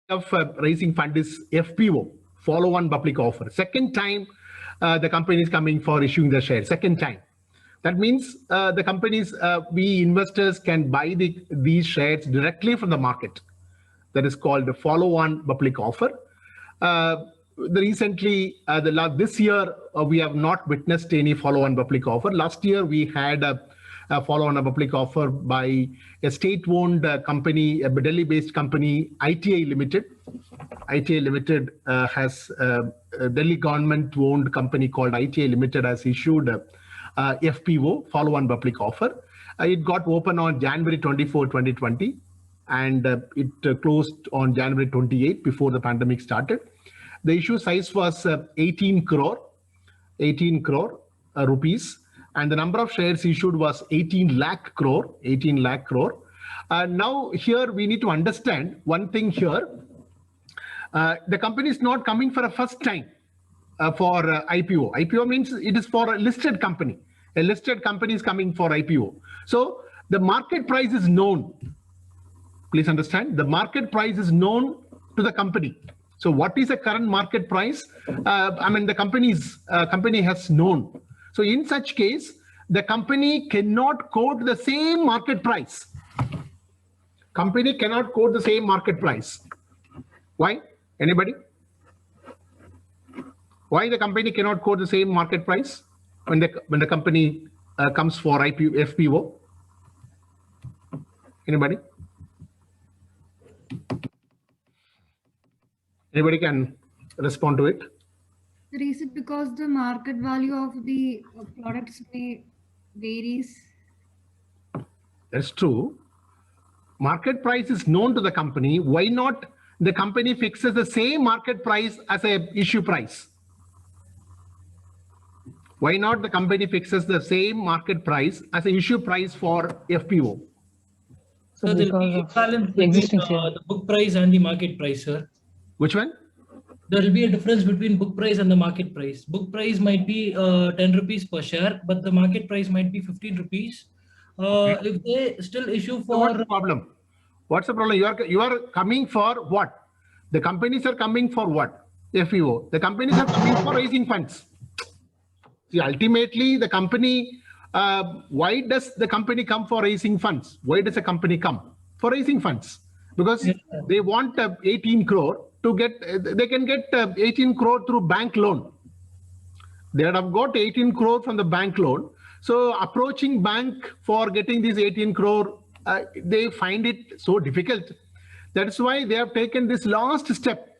of raising fund is FPO, follow-on public offer. Second time the company is coming for issuing the shares. Second time. That means the companies, we investors can buy these shares directly from the market. That is called the follow-on public offer. Recently, this year, we have not witnessed any follow-on public offer. Last year, we had a follow-on public offer by a state-owned company, a Delhi-based company, ITI Limited. ITI Limited has a Delhi government-owned company called ITI Limited has issued FPO, follow-on public offer. It got open on January 24, 2020. And it closed on January 28 before the pandemic started. The issue size was 18 crore rupees, and the number of shares issued was 18 lakh crore. Now here we need to understand one thing here. The company is not coming for a first time for IPO. IPO means it is for a listed company. A listed company is coming for IPO. So the market price is known. Please understand, the market price is known to the company. So what is the current market price? The company has known. So in such case, the company cannot quote the same market price. Company cannot quote the same market price. Why? Anybody? Why the company cannot quote the same market price when the company comes for FPO? Anybody? Anybody can respond to it? Is it because the market value of the products may varies? That's true. Market price is known to the company. Why not the company fixes the same market price as a issue price? Why not the company fixes the same market price as an issue price for FPO? So there will be a balance between the book price and the market price, sir. Which one? There will be a difference between book price and the market price. Book price might be 10 rupees per share, but the market price might be 15 rupees. If they still issue for... So what's the problem? What's the problem? You are coming for what? The companies are coming for what? FPO. The companies are coming for raising funds. See, ultimately, the company, why does the company come for raising funds? Why does a company come for raising funds? Because they want 18 crore to get, they can get 18 crore through bank loan. They have got 18 crore from the bank loan. So approaching bank for getting these 18 crore, they find it so difficult. That's why they have taken this last step.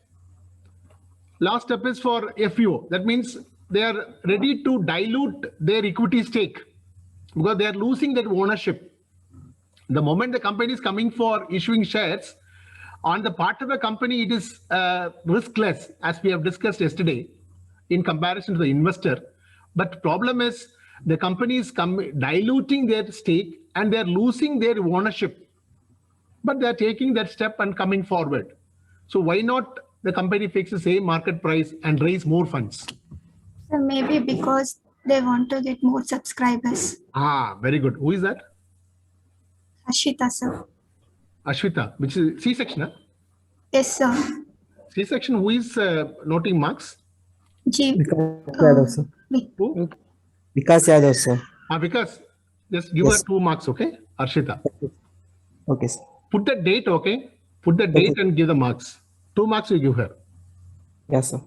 Last step is for FPO. That means they are ready to dilute their equity stake because they are losing that ownership. The moment the company is coming for issuing shares, on the part of the company, it is riskless, as we have discussed yesterday, in comparison to the investor. But problem is the company is diluting their stake and they are losing their ownership. But they are taking that step and coming forward. So why not the company fix the same market price and raise more funds? So maybe because they want to get more subscribers. Ah, very good. Who is that? Ashita, sir. Ashwita, which is C-section, huh? Yes, sir. C-section, who is noting marks? Vikas Yadav, sir. Who? Vikas Yadav, sir. Vikas, just give her 2 marks, okay? Arshita. Okay, sir. Put the date, okay? Put the date and give the marks. 2 marks you give her. Yes, sir.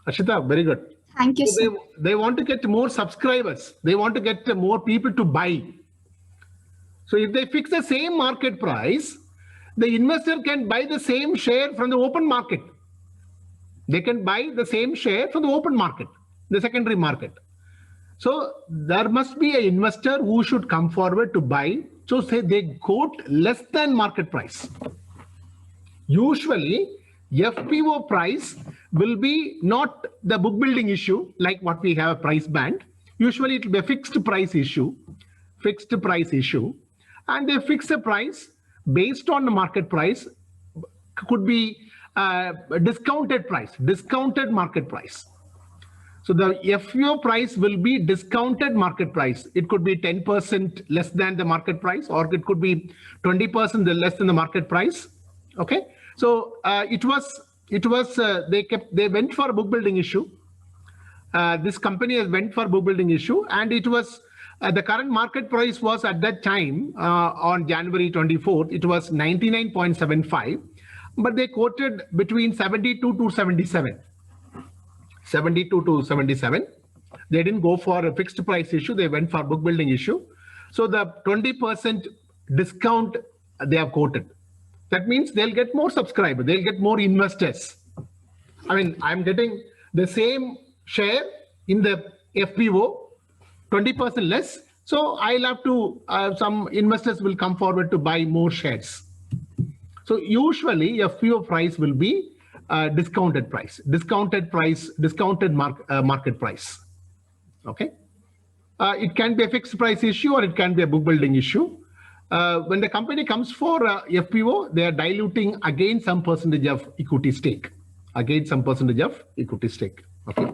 Arshita, very good. Thank you, so sir. They want to get more subscribers. They want to get more people to buy. So if they fix the same market price, the investor can buy the same share from the open market. They can buy the same share from the open market, the secondary market. So there must be an investor who should come forward to buy. So say they quote less than market price. Usually, FPO price will be not the book building issue like what we have a price band. Usually it will be a fixed price issue, and they fix a price based on the market price. Could be a discounted market price. So the FPO price will be discounted market price. It could be 10% less than the market price, or it could be 20% less than the market price. Okay. So it was they went for a book building issue. This company has went for book building issue, and it was the current market price was at that time on January 24th, it was 99.75, but they quoted between 72 to 77. 72 to 77. They didn't go for a fixed price issue. They went for book building issue. So the 20% discount they have quoted. That means they'll get more subscribers. They'll get more investors. I mean, I'm getting the same share in the FPO, 20% less. So I'll have to, some investors will come forward to buy more shares. So usually FPO price will be discounted price, discounted market price. Okay. It can be a fixed price issue or it can be a book building issue. When the company comes for FPO, they are diluting again some percentage of equity stake. Okay.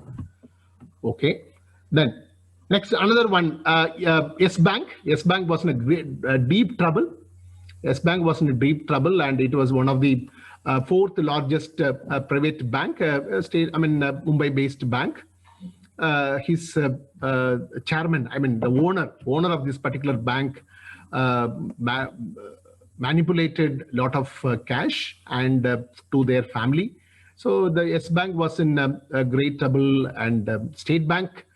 Okay. Then next, another one, Yes Bank. Yes Bank was in a deep trouble. Yes Bank was in a deep trouble, and it was one of the fourth largest private bank, Mumbai-based bank. His chairman, I mean the owner of this particular bank, manipulated a lot of cash and to their family. So the Yes Bank was in a great trouble, and State Bank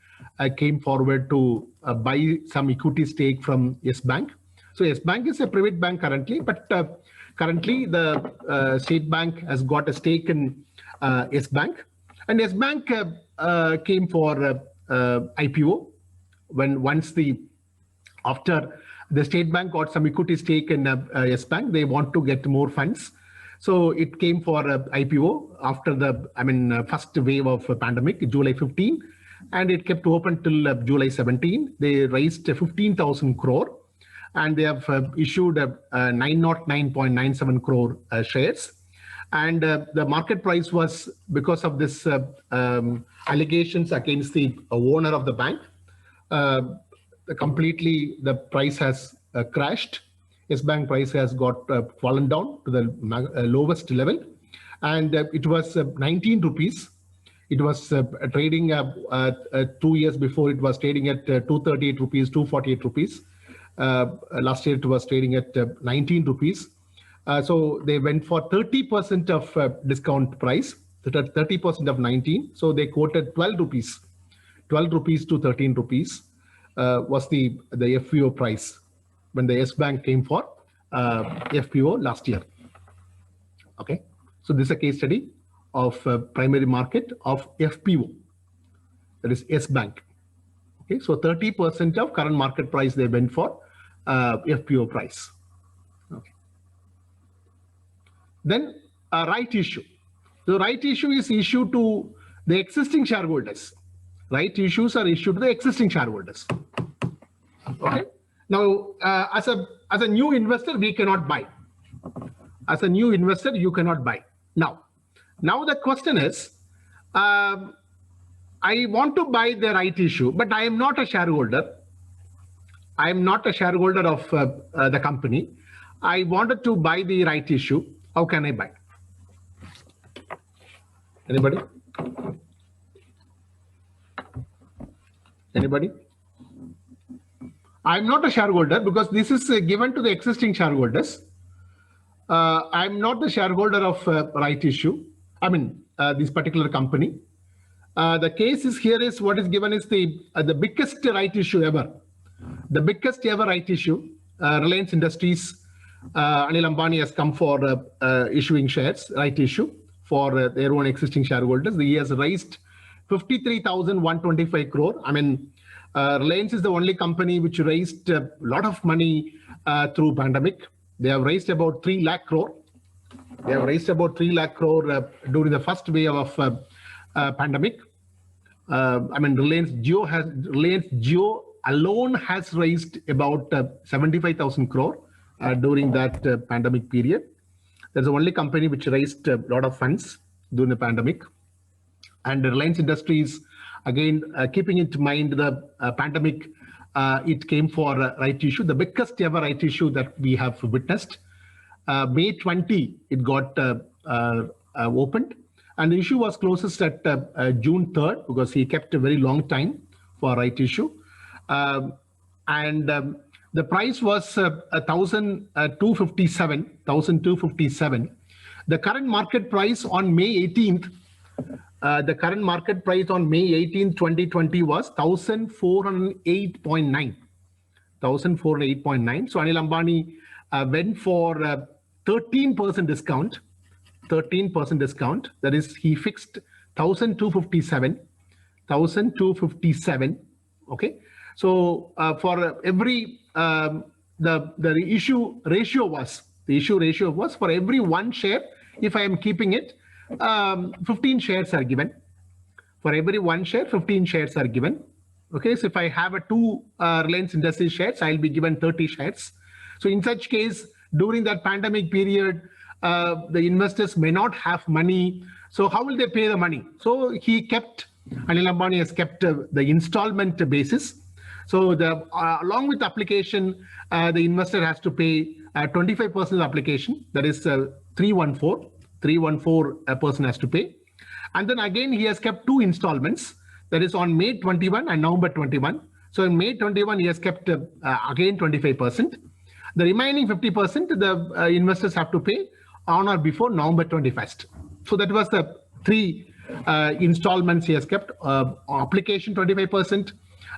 came forward to buy some equity stake from Yes Bank. So Yes Bank is a private bank currently, but currently the State Bank has got a stake in Yes Bank, and Yes Bank came for IPO after the State Bank got some equity stake in Yes Bank. They want to get more funds. So it came for IPO after the, first wave of pandemic, July 15, and it kept open till July 17. They raised 15,000 crore, and they have issued 909.97 crore shares. And the market price was, because of this allegations against the owner of the bank, completely the price has crashed. Yes Bank price has got fallen down to the lowest level, and it was 19 rupees. It was trading 2 years before. It was trading at 238 rupees, 248 rupees. Last year it was trading at 19 rupees. So they went for 30% of discount price, 30% of 19. So they quoted 12 rupees to 13 rupees was the FPO price when the Yes Bank came for FPO last year. Okay, so this is a case study of primary market of FPO, that is Yes Bank. Okay, so 30% of current market price they went for FPO price. Okay. Then a right issue. The right issue is issued to the existing shareholders. Right issues are issued to the existing shareholders. Okay. Now, as a new investor, we cannot buy. As a new investor, you cannot buy. Now the question is, I want to buy the right issue, but I am not a shareholder. I am not a shareholder of the company. I wanted to buy the right issue. How can I buy? Anybody? Anybody? I'm not a shareholder because this is given to the existing shareholders. I'm not the shareholder of right issue. I mean, this particular company. The case is here is what is given is the biggest right issue ever. The biggest ever right issue. Reliance Industries, Anil Ambani has come for issuing shares, right issue for their own existing shareholders. He has raised 53,125 crore. I mean, Reliance is the only company which raised a lot of money through pandemic. They have raised about 3 lakh crore. They have raised about 3 lakh crore during the first wave of pandemic. I mean, Reliance Jio alone has raised about 75,000 crore during that pandemic period. That's the only company which raised a lot of funds during the pandemic. And Reliance Industries, again, keeping in mind the pandemic, it came for a right issue, the biggest ever right issue that we have witnessed. May 20, it got opened, and the issue was closest at June 3rd because he kept a very long time for right issue. The price was 1,257. The current market price on May 18th, 2020 was 1,408.9. 1,408.9. So Anil Ambani went for 13% discount. 13% discount. That is, he fixed 1,257. 1,257. Okay. So for every the issue ratio was for every one share. If I am keeping it, 15 shares are given. For every one share, 15 shares are given. Okay, so if I have a 2 Reliance Industries shares, I'll be given 30 shares. So in such case, during that pandemic period, the investors may not have money. So how will they pay the money? So he kept, Anil Ambani has kept the installment basis. So the along with the application, the investor has to pay 25% of the application. That is 314. 314 a person has to pay. And then again, he has kept 2 installments. That is on May 21 and November 21. So in May 21, he has kept again 25%. The remaining 50%, the investors have to pay on or before November 21st. So that was the 3 installments he has kept. Application 25%.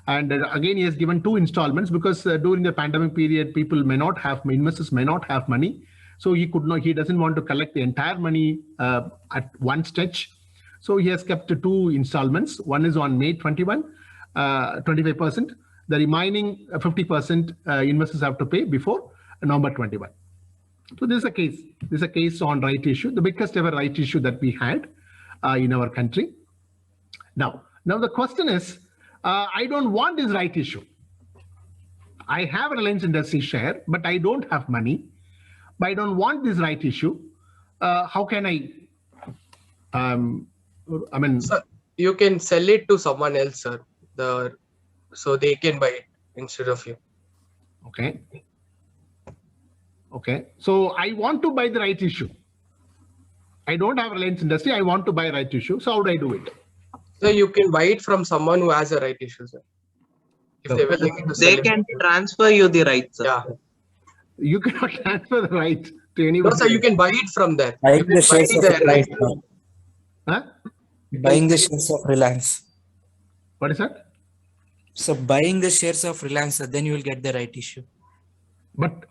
And again, he has given 2 installments because during the pandemic period, investors may not have money. So he doesn't want to collect the entire money at one stretch. So he has kept 2 installments. One is on May 21, 25%. The remaining 50% investors have to pay before November 21. So this is a case. This is a case on right issue, the biggest ever right issue that we had in our country. Now the question is, I don't want this right issue. I have a Reliance Industries share, but I don't have money. But I don't want this right issue. How can I? Sir, you can sell it to someone else, sir. So they can buy it instead of you. Okay. Okay. So I want to buy the right issue. I don't have Reliance Industries. I want to buy right issue. So how do I do it? So you can buy it from someone who has a right issue, sir. If they were looking to sell They can transfer you the rights, sir. Yeah. You cannot transfer the right to anyone. No, sir, you can buy it from there. Buying You can the shares buy of their Reliance. right. Huh? Buying the shares of Reliance. What is that? So buying the shares of Reliance, then you will get the right issue. But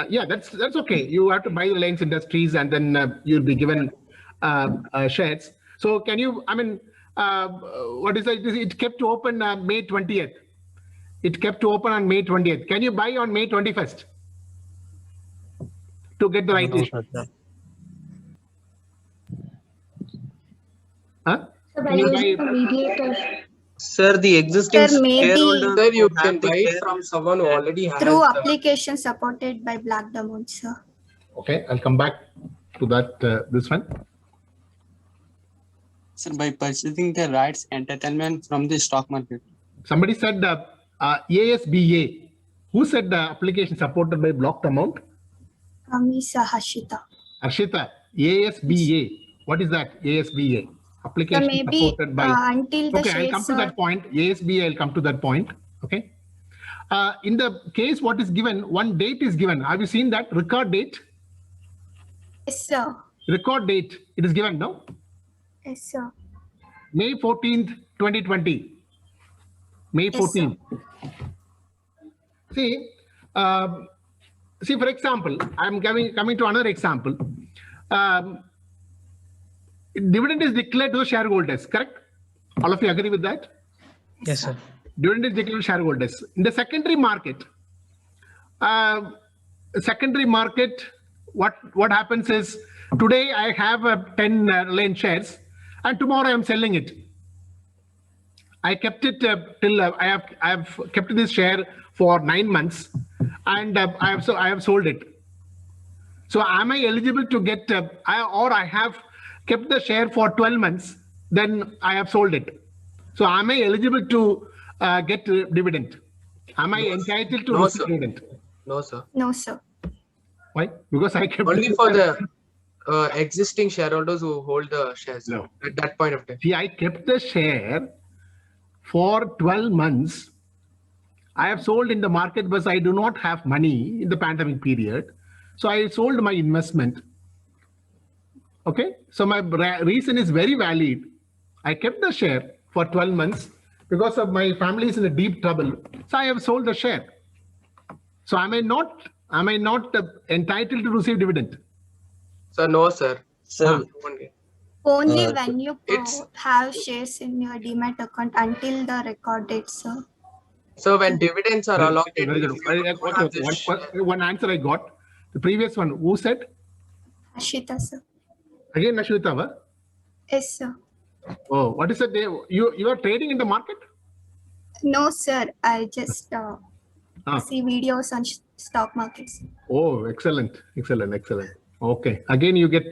yeah, that's okay. You have to buy Reliance Industries and then you'll be given shares. So can you, what is that? It kept to open May 20th. It kept to open on May 20th. Can you buy on May 21st? To get the right issue? Huh? So by Can you using buy- a mediator Sir, the existing Sir, maybe- shareholders Sir, you who can have the buy it share- from someone who already has. through application supported by Black Diamond, sir. Okay, I'll come back to that, this one. Sir, by purchasing the rights entertainment from the stock market. Somebody said ASBA. Who said the application supported by blocked amount? Miss Hashita. Arshita, ASBA. What is that? ASBA. So Application maybe supported by. until the Okay, I'll come shares to that point. ASBA, I'll come to that point. Okay. In the case, what is given, one date is given. Have you seen that? Record date? Yes, sir. Record date. It is given, no? Yes, sir. May 14th, 2020. May Yes, sir. 14th. See, for example, I'm coming to another example. Dividend is declared to the shareholders, correct? All of you agree with that? Yes, sir. Dividend is declared to shareholders. In the secondary market, what happens is, today I have 10 Reliance shares, and tomorrow I'm selling it. I kept it till I have kept this share for 9 months, and I have sold it. So am I eligible to get I have kept the share for 12 months, then I have sold it. So am I eligible to get dividend? Am I entitled to No, receive sir. dividend? No, sir. No, sir. Why? Because I kept Only it for the existing shareholders who hold the shares No. at that point of time. See, I kept the share for 12 months. I have sold in the market because I do not have money in the pandemic period. So I sold my investment. Okay. So my reason is very valid. I kept the share for 12 months because of my family is in a deep trouble. So I have sold the share. So am I not entitled to receive dividend? So no, sir. Sir, Only Uh, when you it's- have shares in your demat account until the record date, sir. So when dividends are Very allotted, good. if you Okay, don't have okay. this One answer I got. The previous one, who said? Ashita, sir. Again, Ashwita, huh? Yes, sir. Oh, what is it? You are trading in the market? No, sir. I just Ah. see videos on stock markets. Oh, excellent. Okay. Again, you get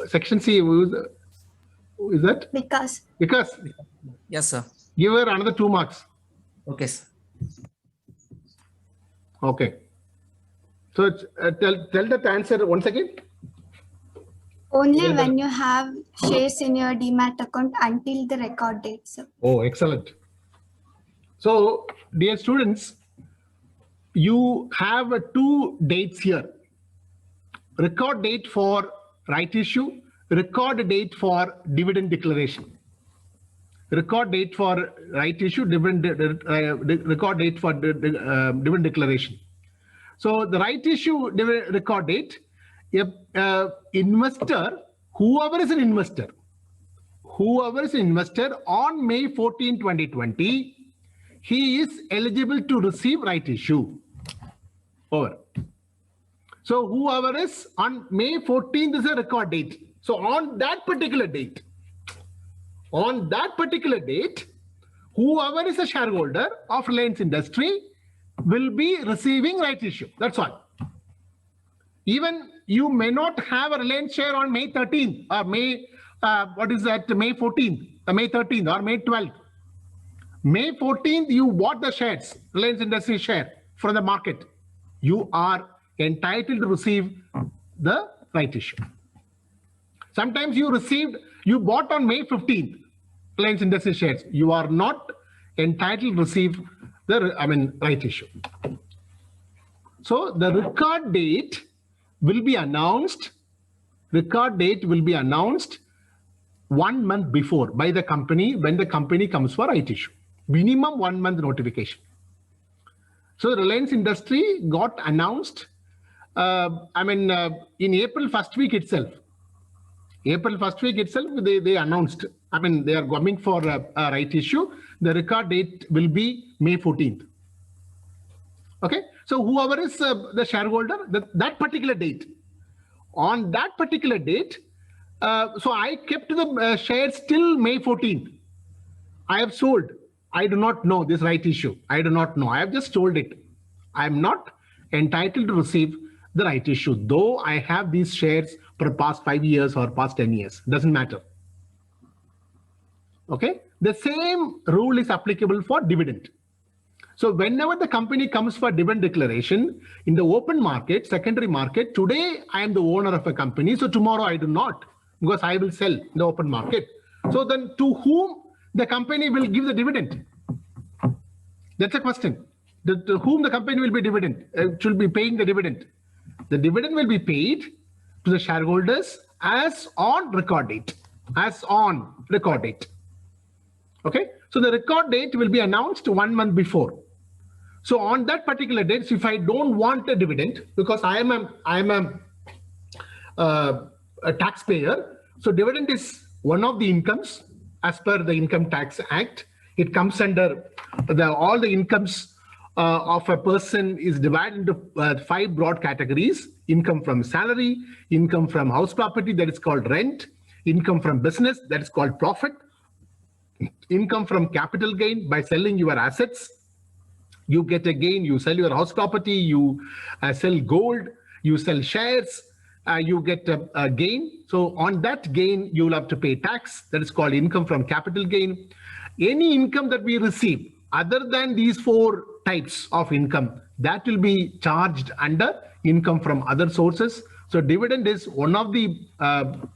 section C. Who is that? Because yes, sir. Give her another 2 marks. Okay, sir. Okay. So tell that answer once again. only when you have shares in your demat account until the record date, sir. Oh, excellent. So, dear students, you have 2 dates here. Record date for right issue, record date for dividend declaration. Record date for right issue, record date for dividend declaration. So the right issue record date, investor, whoever is an investor on May 14, 2020, he is eligible to receive right issue. Over. So whoever is on May 14th is a record date. So on that particular date, whoever is a shareholder of Reliance Industry will be receiving right issue. That's all. Even you may not have a Reliance share on May 13th or May 14th, May 13th or May 12th. May 14th, you bought the shares, Reliance Industry share from the market. You are entitled to receive the right issue. Sometimes you bought on May 15th, Reliance Industry shares. You are not entitled to receive the right issue. So the record date will be announced. Record date will be announced 1 month before by the company when the company comes for right issue. Minimum 1 month notification. So Reliance Industry got announced in April first week itself. They announced, they are coming for a right issue. The record date will be May 14th. Okay. So whoever is the shareholder, that particular date, on that particular date, so I kept the shares till May 14th. I have sold. I do not know this right issue. I do not know. I have just sold it. I am not entitled to receive the right issue, though I have these shares for past 5 years or past 10 years. Doesn't matter. Okay. The same rule is applicable for dividend. So whenever the company comes for dividend declaration in the open market, secondary market, today I am the owner of a company. So tomorrow I do not, because I will sell in the open market. So then to whom the company will give the dividend? That's a question. To whom the company will be should be paying the dividend. The dividend will be paid to the shareholders as on record date. Okay. So the record date will be announced 1 month before. So on that particular date, if I don't want a dividend, because I am a taxpayer, so dividend is one of the incomes as per the Income Tax Act. It comes under all the incomes of a person is divided into 5 broad categories: income from salary, income from house property, that is called rent, income from business, that is called profit, income from capital gain by selling your assets. You get a gain, you sell your house property, you sell gold, you sell shares, you get a gain. So on that gain, you will have to pay tax. That is called income from capital gain. Any income that we receive other than these 4 types of income, that will be charged under income from other sources. So dividend is one of the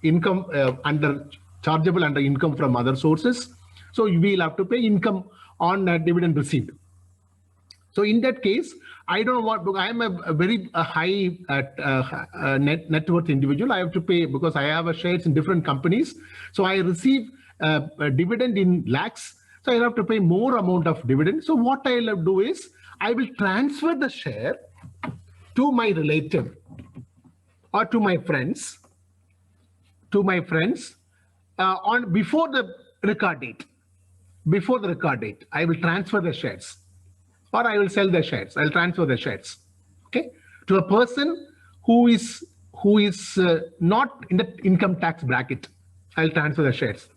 income chargeable under income from other sources. So we'll have to pay income on dividend received. So in that case, I don't want, because I am a very high net worth individual. I have to pay because I have shares in different companies. So I receive a dividend in lakhs. So I have to pay more amount of dividend. So what I'll do is I will transfer the share to my relative or to my friends, on before the record date. Before the record date, I will transfer the shares, or I will sell the shares. I'll transfer the shares, okay, to a person who is not in the income tax bracket. I'll transfer the shares.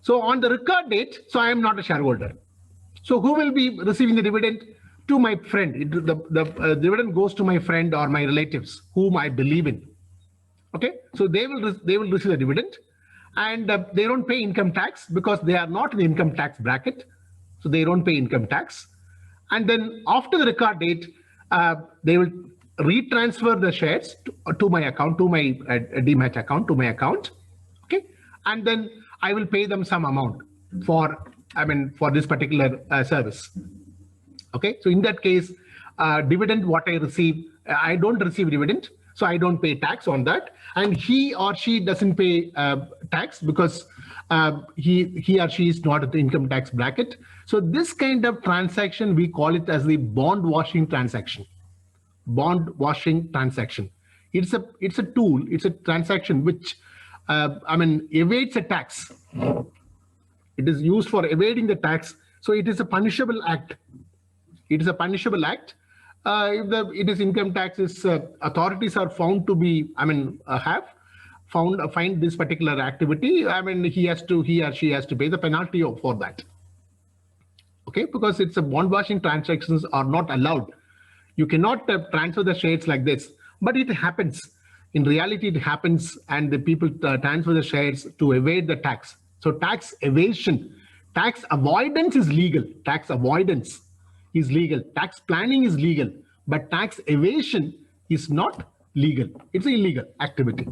So on the record date, so I am not a shareholder. So who will be receiving the dividend? To my friend. The dividend goes to my friend or my relatives whom I believe in. Okay, so they will receive the dividend, and they don't pay income tax because they are not in the income tax bracket. So they don't pay income tax. And then after the record date, they will retransfer the shares to my account, to my demat account, to my account. Okay, and then I will pay them some amount for this particular service. Okay, so in that case, dividend what I receive, I don't receive dividend, so I don't pay tax on that, and he or she doesn't pay tax because he or she is not at the income tax bracket. So this kind of transaction, we call it as the bond washing transaction. Bond washing transaction. It's a tool. It's a transaction which evades a tax. It is used for evading the tax. So it is a punishable act. It is a punishable act. If it is income taxes, authorities are found to be, find this particular activity. He or she has to pay the penalty for that. Okay, because it's a bond washing transactions are not allowed. You cannot transfer the shares like this, but it happens. In reality, it happens, and the people transfer the shares to evade the tax. So tax evasion, tax avoidance is legal. Tax avoidance is legal. Tax planning is legal, but tax evasion is not legal. It's an illegal activity.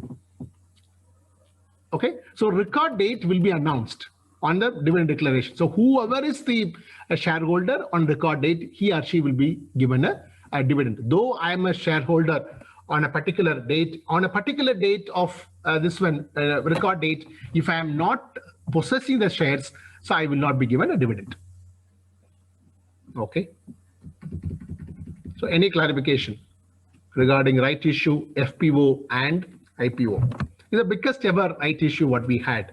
Okay, so record date will be announced on the dividend declaration. So whoever is the shareholder on record date, he or she will be given a dividend. Though I am a shareholder on a particular date, of this one record date, if I am not possessing the shares, so I will not be given a dividend. Okay. So any clarification regarding right issue, FPO and IPO? It's the biggest ever right issue what we had.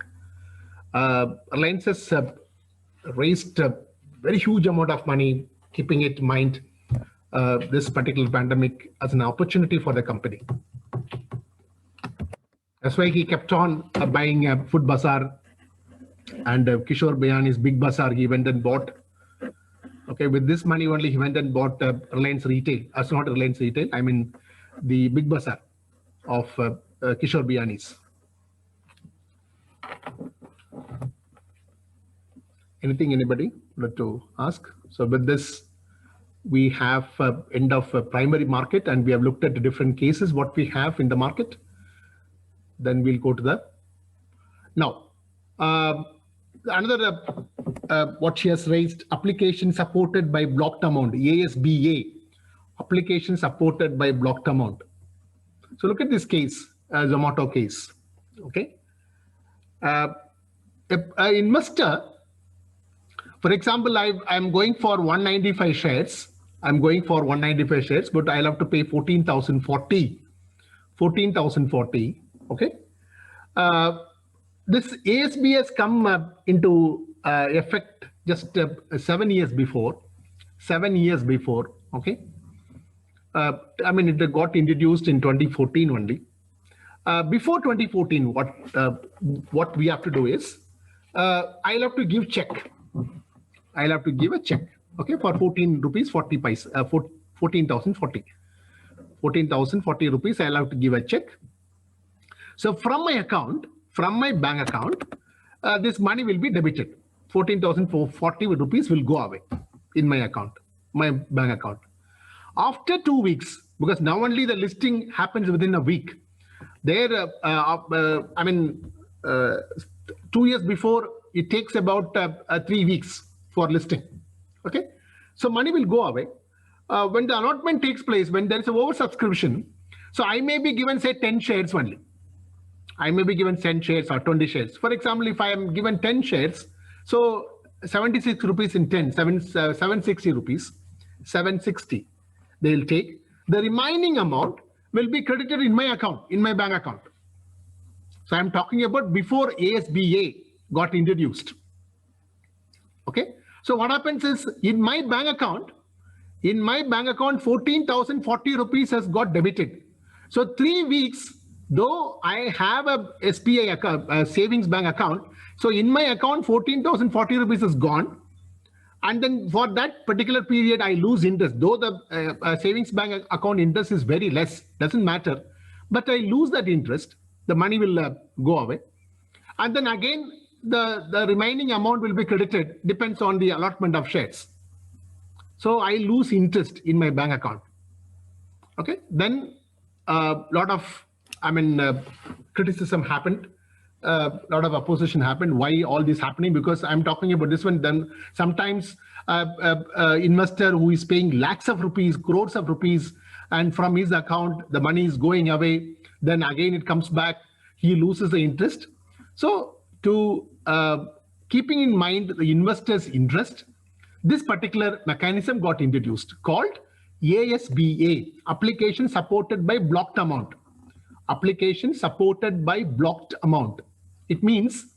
Reliance has raised a very huge amount of money, keeping it in mind this particular pandemic as an opportunity for the company. That's why he kept on buying a Food Bazaar, and Kishore Bayani's Big Bazaar he went and bought. Okay, with this money only he went and bought Reliance Retail. That's not Reliance Retail, I mean the Big Bazaar of Kishore Bayani's. Anything anybody would like to ask? So with this, we have end of primary market, and we have looked at the different cases what we have in the market. Then we'll go to the now another what she has raised, application supported by blocked amount, ASBA, application supported by blocked amount. So look at this case, Zomato case. Okay, an investor, for example, I'm going for 195 shares. I'm going for 195 shares, but I'll have to pay 14,040. 14,040. Okay. This ASB has come into effect just 7 years before. 7 years before. Okay. It got introduced in 2014 only. Before 2014, what we have to do is I'll have to give check. I'll have to give a check, okay, for 14 rupees 40 paise, 14,040. 14,040 rupees, I'll have to give a check. So from my account, from my bank account, this money will be debited. 14,040 rupees will go away in my account, my bank account. After 2 weeks, because now only the listing happens within a week. There, I mean, 2 years before, it takes about 3 weeks for listing. Okay, so money will go away. When the allotment takes place, when there is an oversubscription, so I may be given, say, 10 shares only. I may be given 10 shares or 20 shares. For example, if I am given 10 shares, so 76 rupees in 10, 760 rupees, 760 they will take. The remaining amount will be credited in my account, in my bank account. So I'm talking about before ASBA got introduced. Okay. So what happens is in my bank account, 14,040 rupees has got debited. So 3 weeks, though I have a SBI account, a savings bank account, so in my account 14,040 rupees is gone, and then for that particular period I lose interest. Though the savings bank account interest is very less, doesn't matter, but I lose that interest. The money will go away, and then again the remaining amount will be credited. Depends on the allotment of shares. So I lose interest in my bank account. Okay, then a lot of, criticism happened. A lot of opposition happened. Why all this happening? Because I'm talking about this one. Then sometimes investor who is paying lakhs of rupees, crores of rupees, and from his account the money is going away. Then again it comes back. He loses the interest. So to keeping in mind the investor's interest, this particular mechanism got introduced called ASBA, application supported by blocked amount. Application supported by blocked amount. It means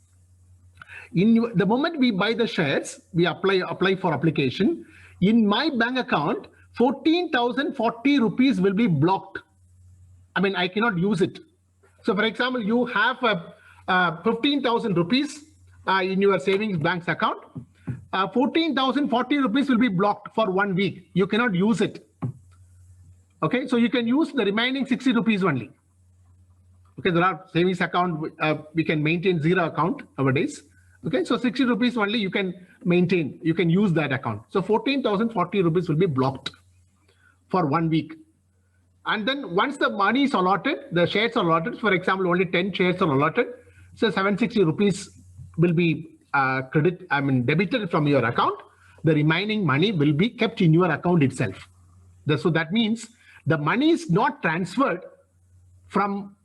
in the moment we buy the shares, we apply for application. In my bank account, 14,040 rupees will be blocked. I cannot use it. So for example, you have 15,000 rupees in your savings bank's account. 14,040 rupees will be blocked for 1 week. You cannot use it. Okay, so you can use the remaining 60 rupees only. Okay, there are savings account, we can maintain zero account nowadays. Okay, so 60 rupees only you can maintain, you can use that account. So 14,040 rupees will be blocked for 1 week. And then once the money is allotted, the shares are allotted, for example, only 10 shares are allotted. So 760 rupees will be debited from your account. The remaining money will be kept in your account itself. So that means the money is not transferred from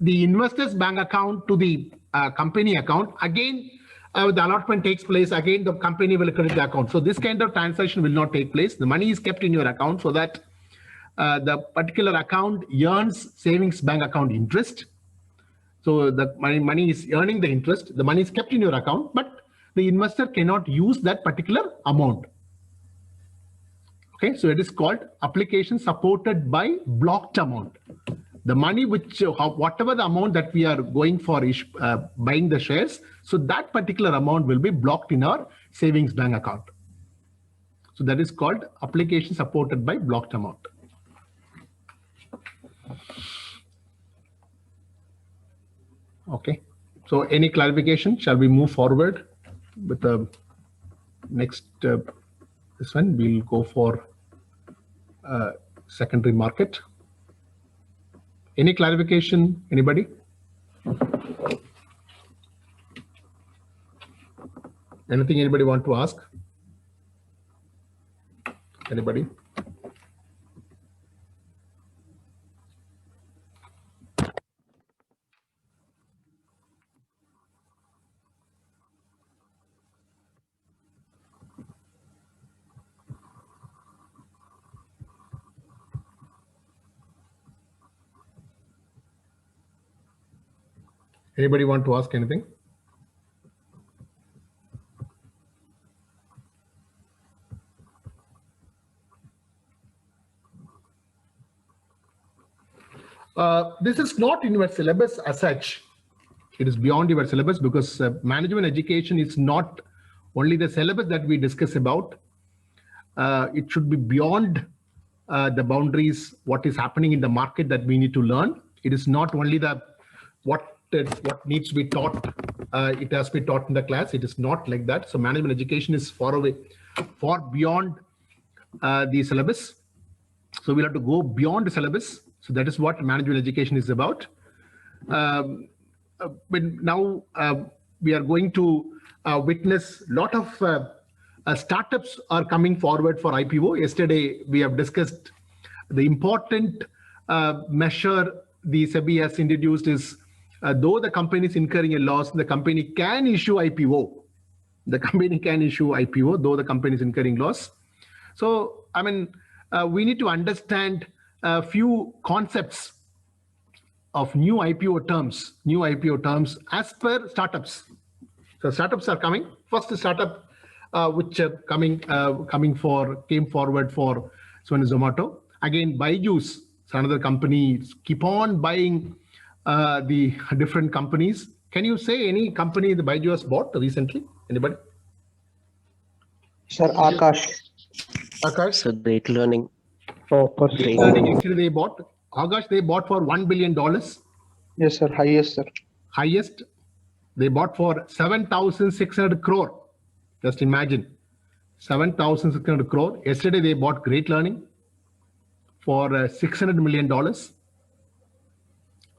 the investor's bank account to the company account. Again, the allotment takes place. Again, the company will credit the account. So this kind of transaction will not take place. The money is kept in your account so that the particular account earns savings bank account interest. So the money is earning the interest. The money is kept in your account, but the investor cannot use that particular amount. Okay, so it is called application supported by blocked amount. The money which, whatever the amount that we are going for buying the shares, so that particular amount will be blocked in our savings bank account. So that is called application supported by blocked amount. Okay, so any clarification? Shall we move forward with the next, this one, we'll go for secondary market. Any clarification, anybody? Anything anybody want to ask? Anybody? Anybody want to ask anything? This is not in your syllabus as such. It is beyond your syllabus because management education is not only the syllabus that we discuss about. It should be beyond the boundaries, what is happening in the market that we need to learn. It is not only the what needs to be taught. It has to be taught in the class. It is not like that. So management education is far away, far beyond the syllabus. So we'll have to go beyond the syllabus. So that is what management education is about. but now we are going to witness a lot of startups are coming forward for IPO. Yesterday, we have discussed the important measure the SEBI has introduced is though the company is incurring a loss, the company can issue IPO. The company can issue IPO, though the company is incurring loss. So, I mean, we need to understand a few concepts of new IPO terms as per startups. So startups are coming. First startup which came forward for Sony Zomato. Again, Byju's, another company, keep on buying the different companies. Can you say any company the Byju has bought recently? Anybody? Sir, Akash. Akash? So great learning. Oh, for Great learning. Actually, they bought. Akash, they bought for $1 billion. Yes, sir. Highest, sir. Highest. They bought for 7,600 crore. Just imagine. 7,600 crore. Yesterday, they bought Great Learning for $600 million.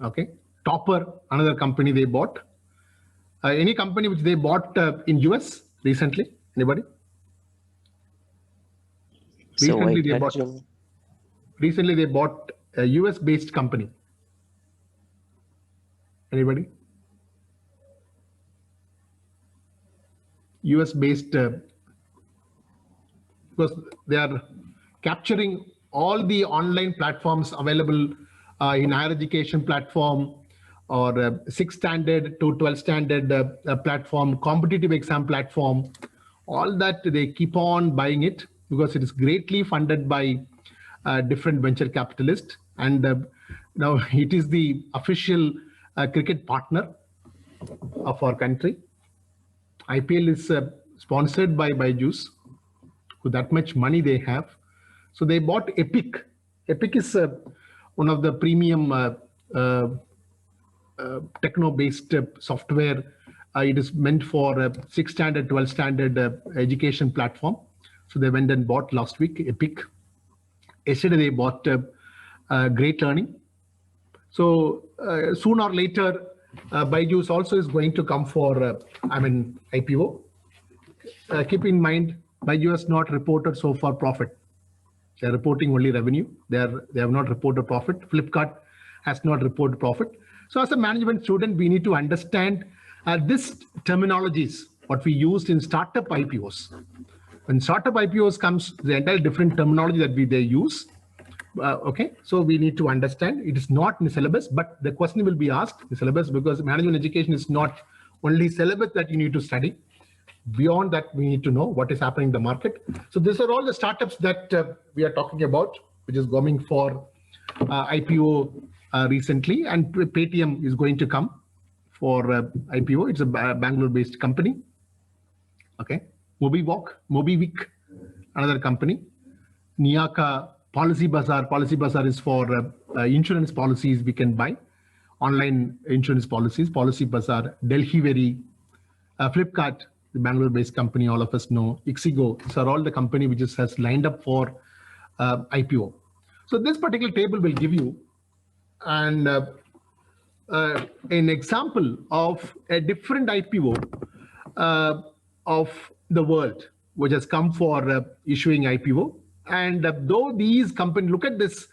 Okay. Topper, another company they bought. Any company which they bought in US recently? Anybody? Recently they bought a US based company. Anybody? US based because they are capturing all the online platforms available in higher education platform or 6th standard to 12th standard platform, competitive exam platform, all that they keep on buying it because it is greatly funded by different venture capitalists. And now it is the official cricket partner of our country. IPL is sponsored by Byju's, with that much money they have. So they bought Epic. Epic is one of the premium techno-based software. It is meant for 6th standard, 12th standard education platform. So they went and bought last week Epic. Yesterday they bought Great Learning. So sooner or later, Byju's also is going to come for, IPO. Keep in mind, Byju has not reported so far profit. They're reporting only revenue. They have not reported profit. Flipkart has not reported profit. So as a management student, we need to understand this terminologies, what we used in startup IPOs. When startup IPOs comes, the entire different terminology that they use. Okay, so we need to understand it is not in the syllabus, but the question will be asked in the syllabus because management education is not only syllabus that you need to study. Beyond that, we need to know what is happening in the market. So these are all the startups that we are talking about, which is going for IPO recently, and Paytm is going to come for IPO. It's a Bangalore-based company. Okay, Mobiweek, another company. Niyaka, Policy Bazaar. Policy Bazaar is for insurance policies we can buy, online insurance policies. Policy Bazaar, Delhi Very, Flipkart, the Bangalore-based company, all of us know. Ixigo, these are all the company which has lined up for IPO. So this particular table will give you an example of a different IPO of the world, which has come for issuing IPO. And though these companies, look at this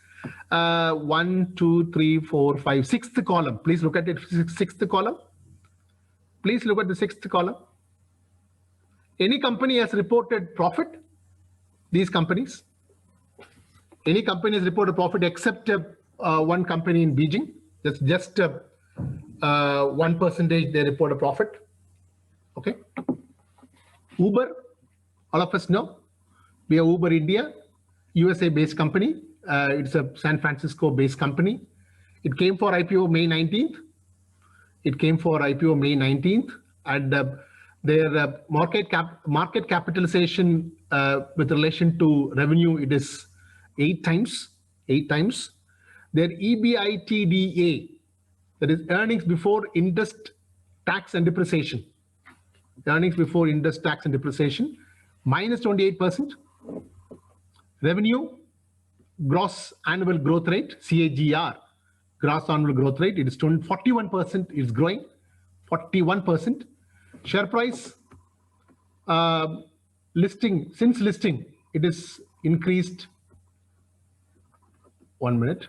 1, 2, 3, 4, 5, sixth column. Please look at it, sixth column. Please look at the sixth column. Any company has reported profit, these companies. Any company has reported profit except one company in Beijing. That's just 1% they report a profit. Okay. Uber, all of us know. We have Uber India, USA-based company. It's a San Francisco-based company. It came for IPO May 19th. And their market capitalization with relation to revenue, it is 8 times. Their EBITDA, that is earnings before interest, tax and depreciation. Earnings before interest, tax and depreciation, minus 28%. Revenue, gross annual growth rate, CAGR, gross annual growth rate. It is 41%. It's growing 41%. Share price since listing, it is increased. 1 minute.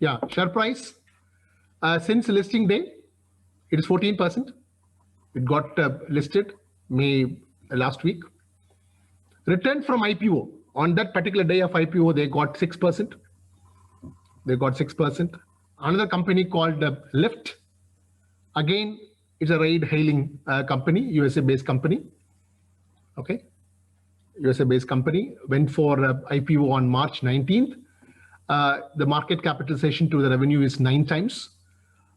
Yeah, share price since listing day, it is 14%. It got listed May last week. Return from IPO, on that particular day of IPO, they got 6%. They got 6%. Another company called Lyft. Again, it's a ride-hailing company, USA-based company. Okay, USA-based company went for IPO on March 19th. The market capitalization to the revenue is 9 times.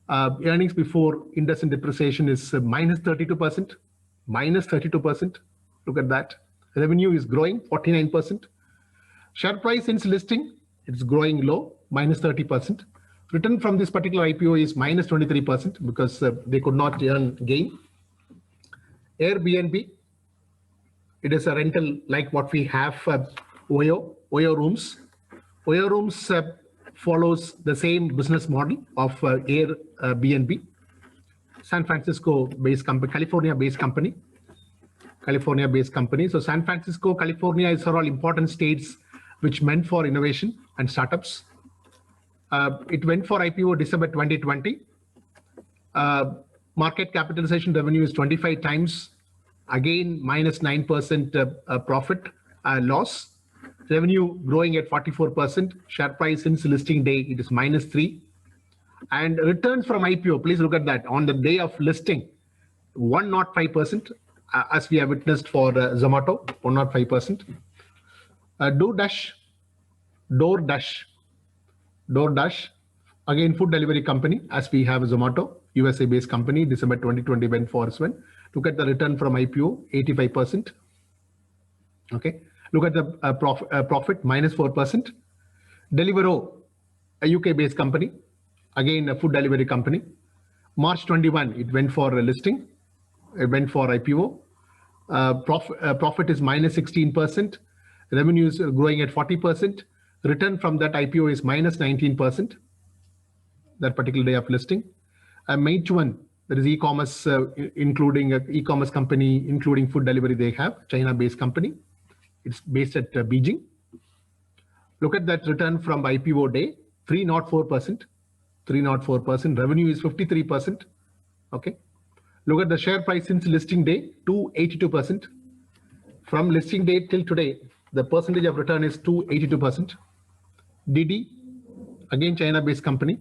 Earnings before interest and depreciation is minus 32%. Minus 32%. Look at that. Revenue is growing 49%. Share price since listing, it's growing low, minus 30%. Return from this particular IPO is minus 23% because they could not earn gain. Airbnb, it is a rental like what we have Oyo Rooms. Oyo Rooms follows the same business model of Airbnb. San Francisco-based company, California-based company. California-based company. So San Francisco, California is all important states which meant for innovation and startups. It went for IPO December 2020. Market capitalization revenue is 25 times. Again, minus 9% profit loss. Revenue growing at 44%. Share price since listing day, it is minus 3. And returns from IPO, please look at that. On the day of listing, 105%, as we have witnessed for Zomato, 105%. DoorDash, again food delivery company, as we have Zomato, USA-based company, December 2020 went for as well. Look at the return from IPO, 85%. Okay, look at the profit, minus 4%. Deliveroo, a UK-based company, again a food delivery company. March 21, it went for a listing. It went for IPO. Profit is minus 16%. Revenue is growing at 40%. Return from that IPO is minus 19%. That particular day of listing. Meituan, that is e-commerce, including e-commerce company, including food delivery. They have China-based company. It's based at Beijing. Look at that return from IPO day, 304%. 304%. Revenue is 53%. Okay. Look at the share price since listing day, 282%. From listing date till today, the percentage of return is 282%. Didi, again China-based company.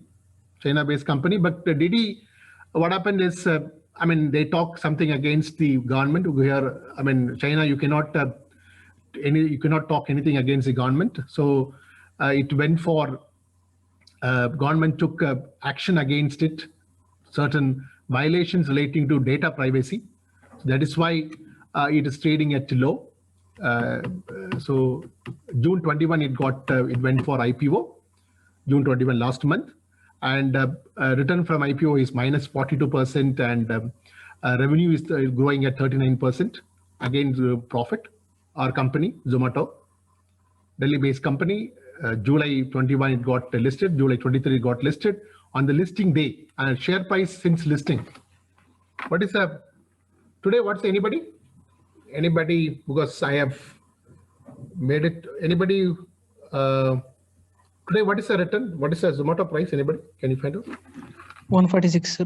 But Didi, what happened is, they talk something against the government. Here, China, you cannot talk anything against the government. So it went for government took action against it. Certain violations relating to data privacy. So that is why it is trading at low. So June 21, it went for IPO. June 21 last month, and return from IPO is minus 42%, and revenue is growing at 39%. Again, profit. Our company, Zomato, Delhi-based company. July 21, it got listed. July 23, it got listed. On the listing day, share price since listing. What is today? What's anybody? Anybody? Because I have made it. Anybody? Today, what is the return? What is the Zomato price? Anybody? Can you find out? 146, sir.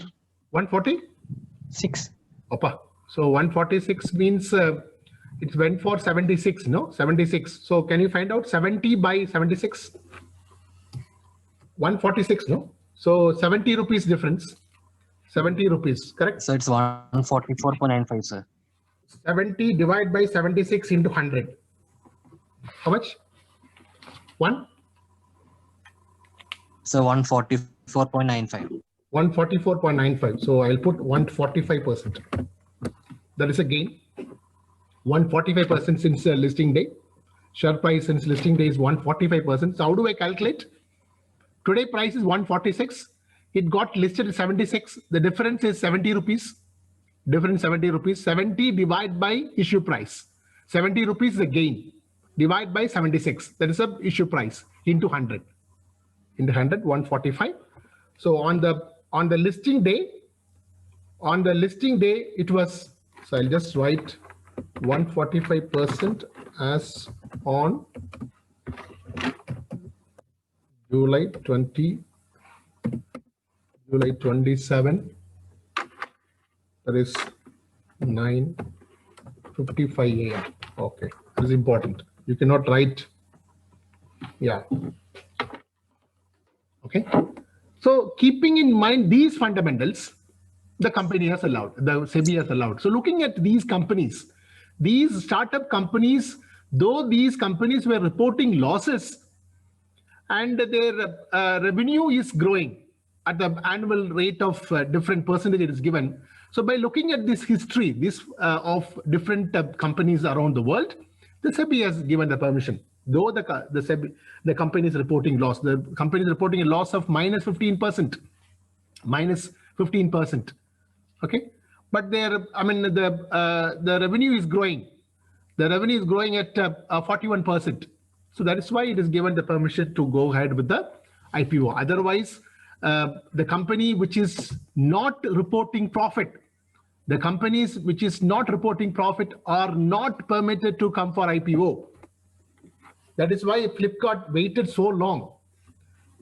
146. Opa. So 146 means it went for 76. No, 76. So can you find out 70 by 76? 146. No. So 70 rupees difference. 70 rupees, correct? So it's 144.95, sir. 70 divided by 76 into 100. How much? 1? So 144.95. 144.95. So I'll put 145%. That is a gain. 145% since listing day. Share price since listing day is 145%. So how do I calculate? Today price is 146. It got listed at 76. The difference is 70 rupees. difference 70 rupees. 70 divided by issue price. 70 rupees is the gain. Divide by 76. That is the issue price into 100. Into 100, 145. So on the listing day, it was, so I'll just write 145% as on July 27. That is 9:55 a.m. Okay, that is important. You cannot write, yeah. Okay. So keeping in mind these fundamentals, the company has allowed, the SEBI has allowed. So looking at these companies, these startup companies, though these companies were reporting losses and their revenue is growing at the annual rate of different percentage it is given. So by looking at this history, of different companies around the world, the SEBI has given the permission. Though the company is reporting loss, the company is reporting a loss of minus 15%. Okay, but the revenue is growing. The revenue is growing at 41%. So that is why it is given the permission to go ahead with the IPO. Otherwise, the company which is not reporting profit, the companies which is not reporting profit are not permitted to come for IPO. That is why Flipkart waited so long.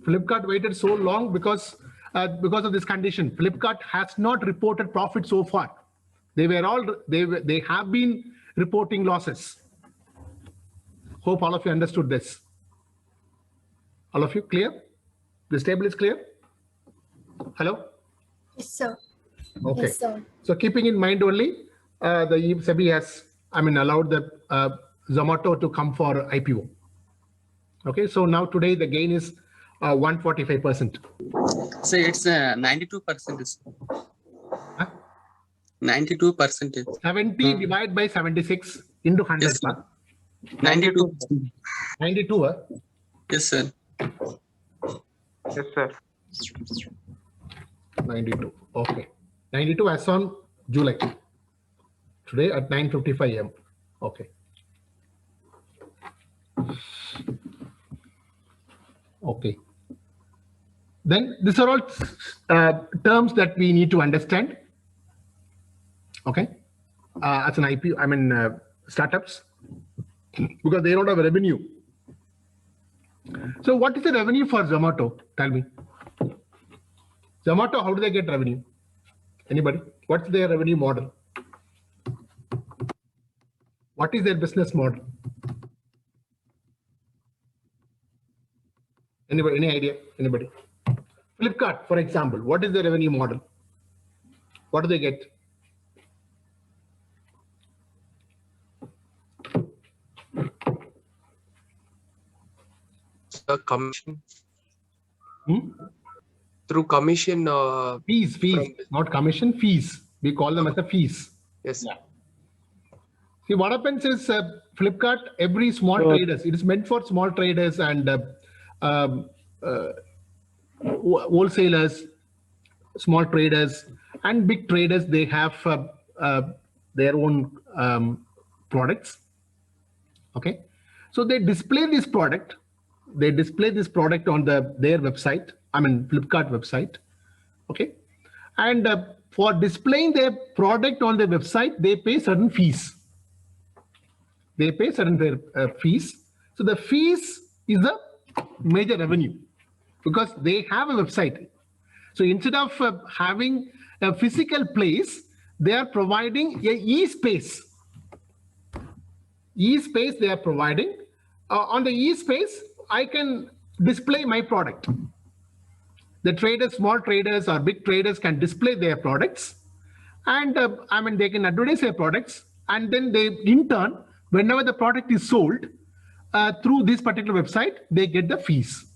Flipkart waited so long because of this condition. Flipkart has not reported profit so far. They have been reporting losses. Hope all of you understood this. All of you clear? This table is clear? Hello? Yes, sir. Okay. Yes, sir. So keeping in mind only, the SEBI has, allowed the Zomato to come for IPO. Okay, so now today the gain is 145%. So it's 92%. Huh? 92%. 70 divided by 76 into 100. Yes, 92. 92. Yes, sir. Yes, sir. 92. Okay. 92 as on July. Today at 9:55 a.m. Okay. Okay. Then these are all terms that we need to understand. Okay. As an IPO, startups, because they don't have revenue. So what is the revenue for Zomato? Tell me. Zomato, how do they get revenue? Anybody? What's their revenue model? What is their business model? Anybody? Any idea? Anybody? Flipkart, for example, what is the revenue model? What do they get? The commission. Through commission. Fees, not commission, fees. We call them as a fees. Yes. Yeah. See, what happens is Flipkart, every small traders, it is meant for small traders and wholesalers, small traders and big traders. They have their own products. Okay. So they display this product. They display this product on their website. Flipkart website. Okay. And for displaying their product on their website, they pay certain fees. They pay certain fees. So the fees is the major revenue because they have a website. So instead of having a physical place, they are providing a e-space. E-space they are providing. On the e-space, I can display my product. The traders, small traders or big traders can display their products and they can advertise their products, and then they in turn, whenever the product is sold through this particular website, they get the fees.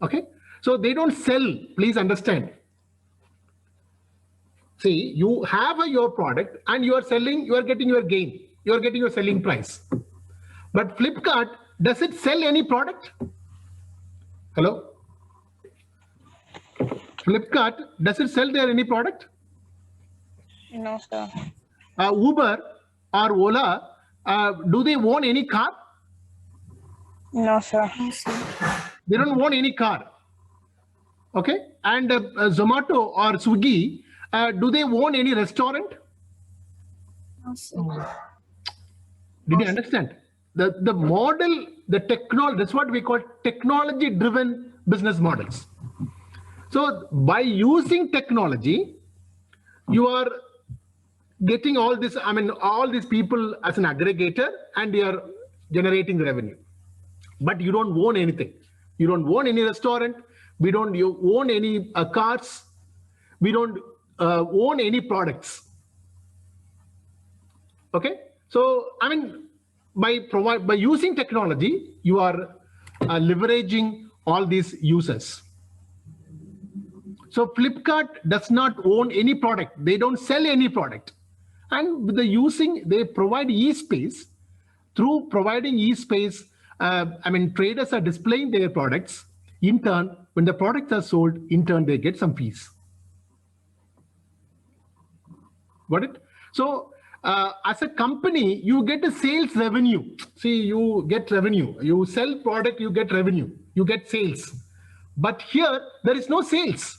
Okay, so they don't sell, please understand. See, you have your product and you are selling, you are getting your gain, you are getting your selling price. But Flipkart, does it sell any product? Hello? Flipkart, does it sell there any product? No, sir. Uber or Ola, do they own any car? No, sir. They don't own any car. Okay. And Zomato or Swiggy, do they own any restaurant? Did you understand? The model, the technology, that's what we call technology driven business models. So by using technology, you are getting all this, I mean, all these people as an aggregator, and you are generating revenue. But you don't own anything. You don't own any restaurant. You own any cars. We don't own any products. Okay. So, I mean, by using technology, you are leveraging all these users. So Flipkart does not own any product. They don't sell any product. And with they provide e-space. Through providing e-space, I mean, traders are displaying their products. In turn, when the products are sold, in turn, they get some fees. Got it? So as a company, you get a sales revenue. See, you get revenue. You sell product, you get revenue. You get sales. But here, there is no sales.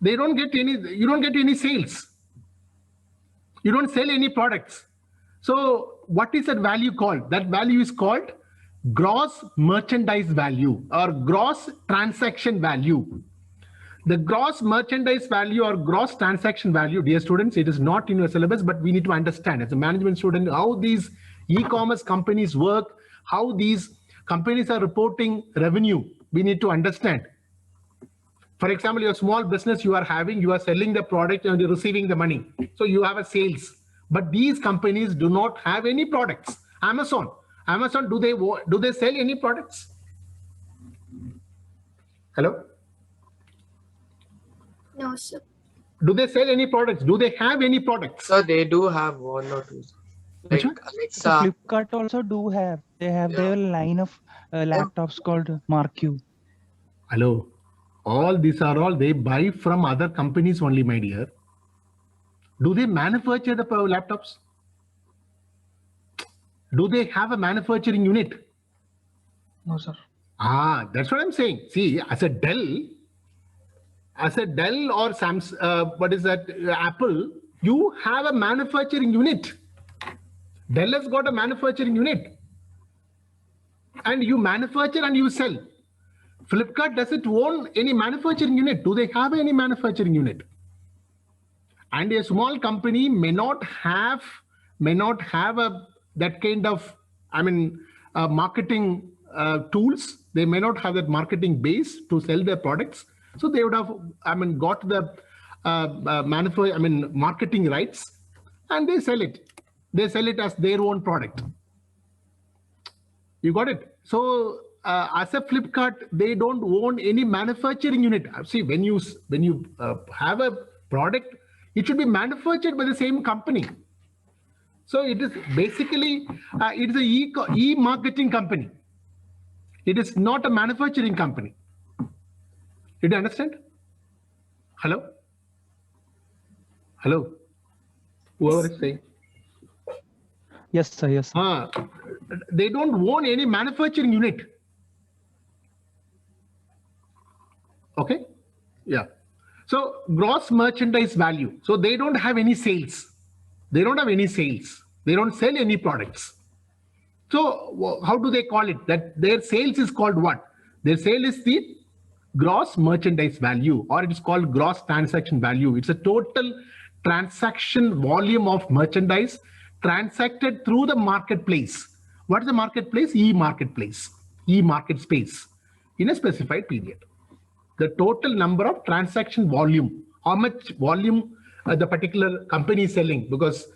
You don't get any sales. You don't sell any products. So what is that value called? That value is called gross merchandise value or gross transaction value. The gross merchandise value or gross transaction value, dear students, it is not in your syllabus, but we need to understand as a management student how these e-commerce companies work, how these companies are reporting revenue. We need to understand. For example, your small business you are selling the product and you're receiving the money. So you have a sales. But these companies do not have any products. Amazon, do they sell any products? Hello? No, sir. Do they sell any products? Do they have any products? So they do have one or two. Like Alexa. So Flipkart also do have. They have their line of laptops called Marq. Hello. All these are all they buy from other companies only, my dear. Do they manufacture the laptops? Do they have a manufacturing unit? No, sir. That's what I'm saying. See, as a Dell or Samsung, what is that? Apple, you have a manufacturing unit. Dell has got a manufacturing unit. And you manufacture and you sell. Flipkart doesn't own any manufacturing unit. Do they have any manufacturing unit? And a small company may not have that kind of, marketing tools. They may not have that marketing base to sell their products. So they would have, got the marketing rights, and they sell it. They sell it as their own product. You got it? So as a Flipkart, they don't own any manufacturing unit. See, when you have a product, it should be manufactured by the same company. So it is basically it is a e-marketing company. It is not a manufacturing company. Did you understand? Hello? Hello? Whoever is saying. Yes, sir. Yes, sir. They don't own any manufacturing unit. Okay? Yeah. So gross merchandise value. So they don't have any sales. They don't have any sales. They don't sell any products. So how do they call it? That their sales is called what? Their sale is the gross merchandise value, or it is called gross transaction value. It's a total transaction volume of merchandise transacted through the marketplace. What is the marketplace? E-marketplace, e-market space in a specified period. The total number of transaction volume, how much volume the particular company is selling, because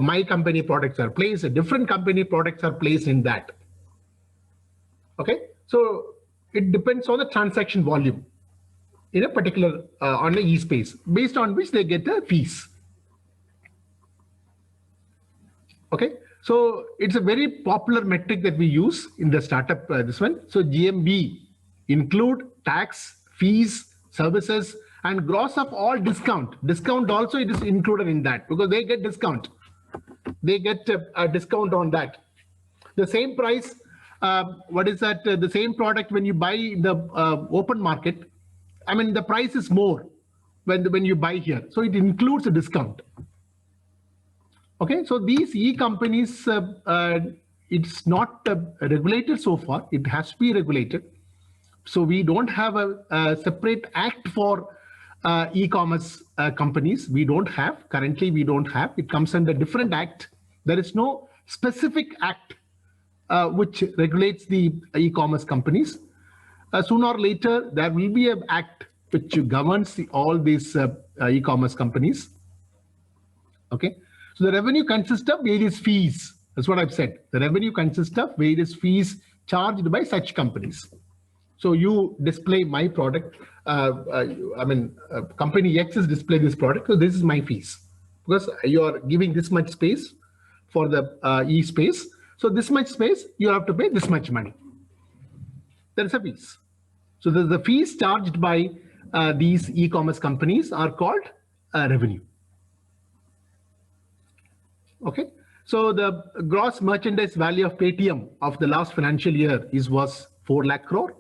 my company products are placed, different company products are placed in that. Okay, so it depends on the transaction volume in a particular on the e-space, based on which they get the fees. Okay, so it's a very popular metric that we use in the startup, this one. So GMV include tax, fees, services, And gross of all discount. Discount also it is included in that because they get discount. They get a discount on that. The same price, what is that? The same product when you buy in the open market, I mean, the price is more when you buy here. So it includes a discount. Okay, so these e-companies, it's not regulated so far. It has to be regulated. So we don't have a separate act for e-commerce companies. We don't have, currently we don't have. It comes under different act. There is no specific act which regulates the e-commerce companies. Sooner or later, there will be an act which governs all these e-commerce companies. Okay, so the revenue consists of various fees. That's what I've said. The revenue consists of various fees charged by such companies. So you display my product. Company X is display this product. So this is my fees because you are giving this much space for the e-space. So this much space, you have to pay this much money. There is a fees. So the fees charged by these e-commerce companies are called revenue. Okay. So the gross merchandise value of Paytm of the last financial year was 4 lakh crore,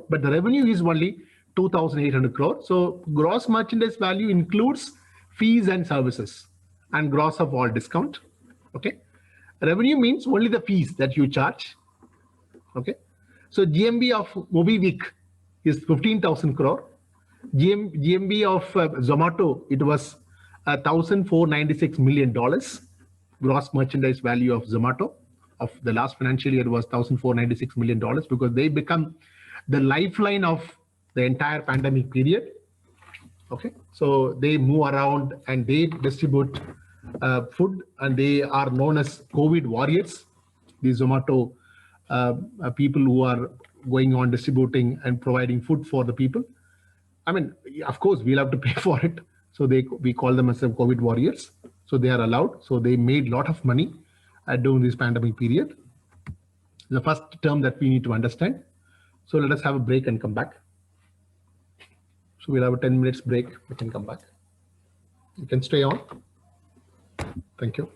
but the revenue is only 2,800 crore. So gross merchandise value includes fees and services and gross of all discount. Okay. Revenue means only the fees that you charge. Okay. So GMV of MobiWik is 15,000 crore. GMV of Zomato, it was $1,496 million. Gross merchandise value of Zomato of the last financial year was $1,496 million because they become the lifeline of the entire pandemic period. Okay, so they move around and they distribute food, and they are known as COVID warriors. These Zomato people who are going on distributing and providing food for the people. I mean, of course, we'll have to pay for it. So we call them as the COVID warriors. So they are allowed. So they made a lot of money during this pandemic period. The first term that we need to understand. So let us have a break and come back. So we'll have a 10 minutes break. We can come back. You can stay on. Thank you.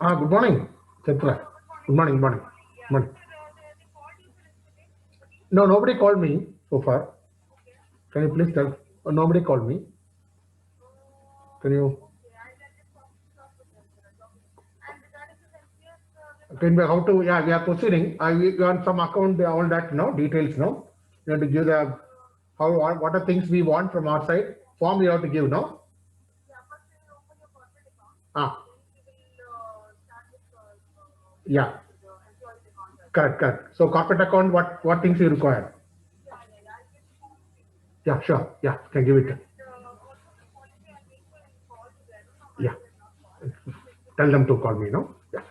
Good morning, Chitra. Good morning, morning, morning. No, nobody called me so far. Can you please tell? Nobody called me. Can you? Can we, how to? Yeah, we are proceeding. We want some account, all that, no details, no. You have to give the how what are things we want from our side. Form you have to give, no. Yeah. Correct, correct. So corporate account, what things you require? Yeah, sure. Yeah, can give it. Yeah. Tell them to call me, no? Yeah.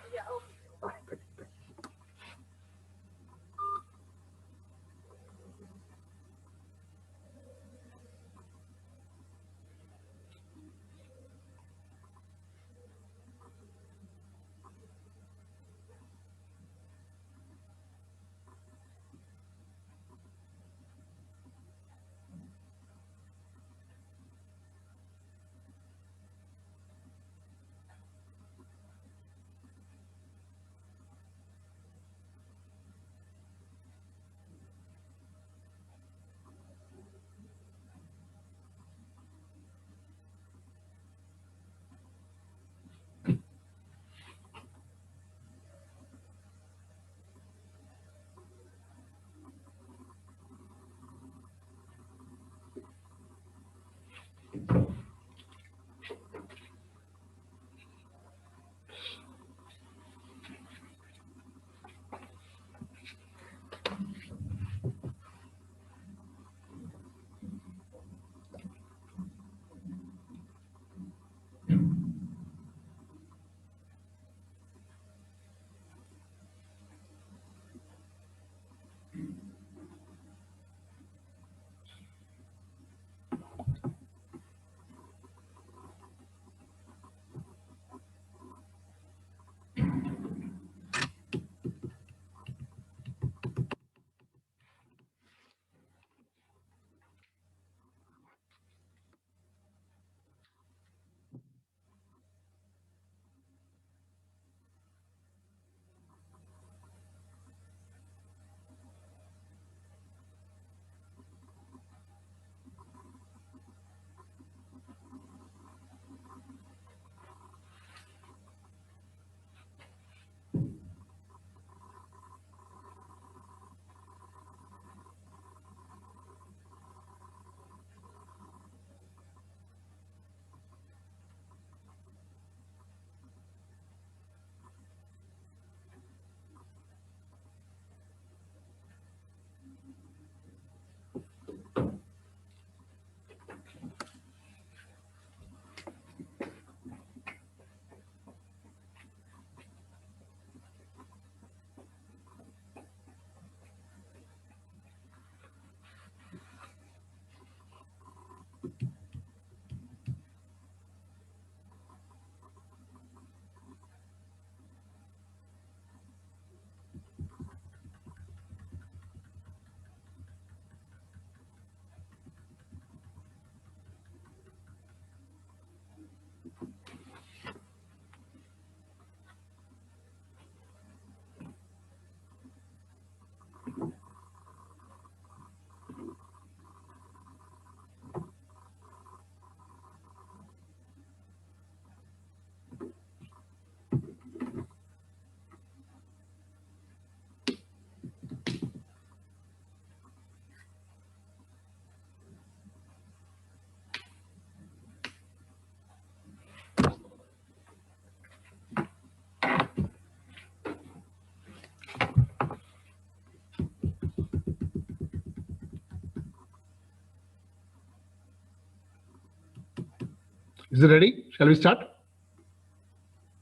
Is it ready? Shall we start?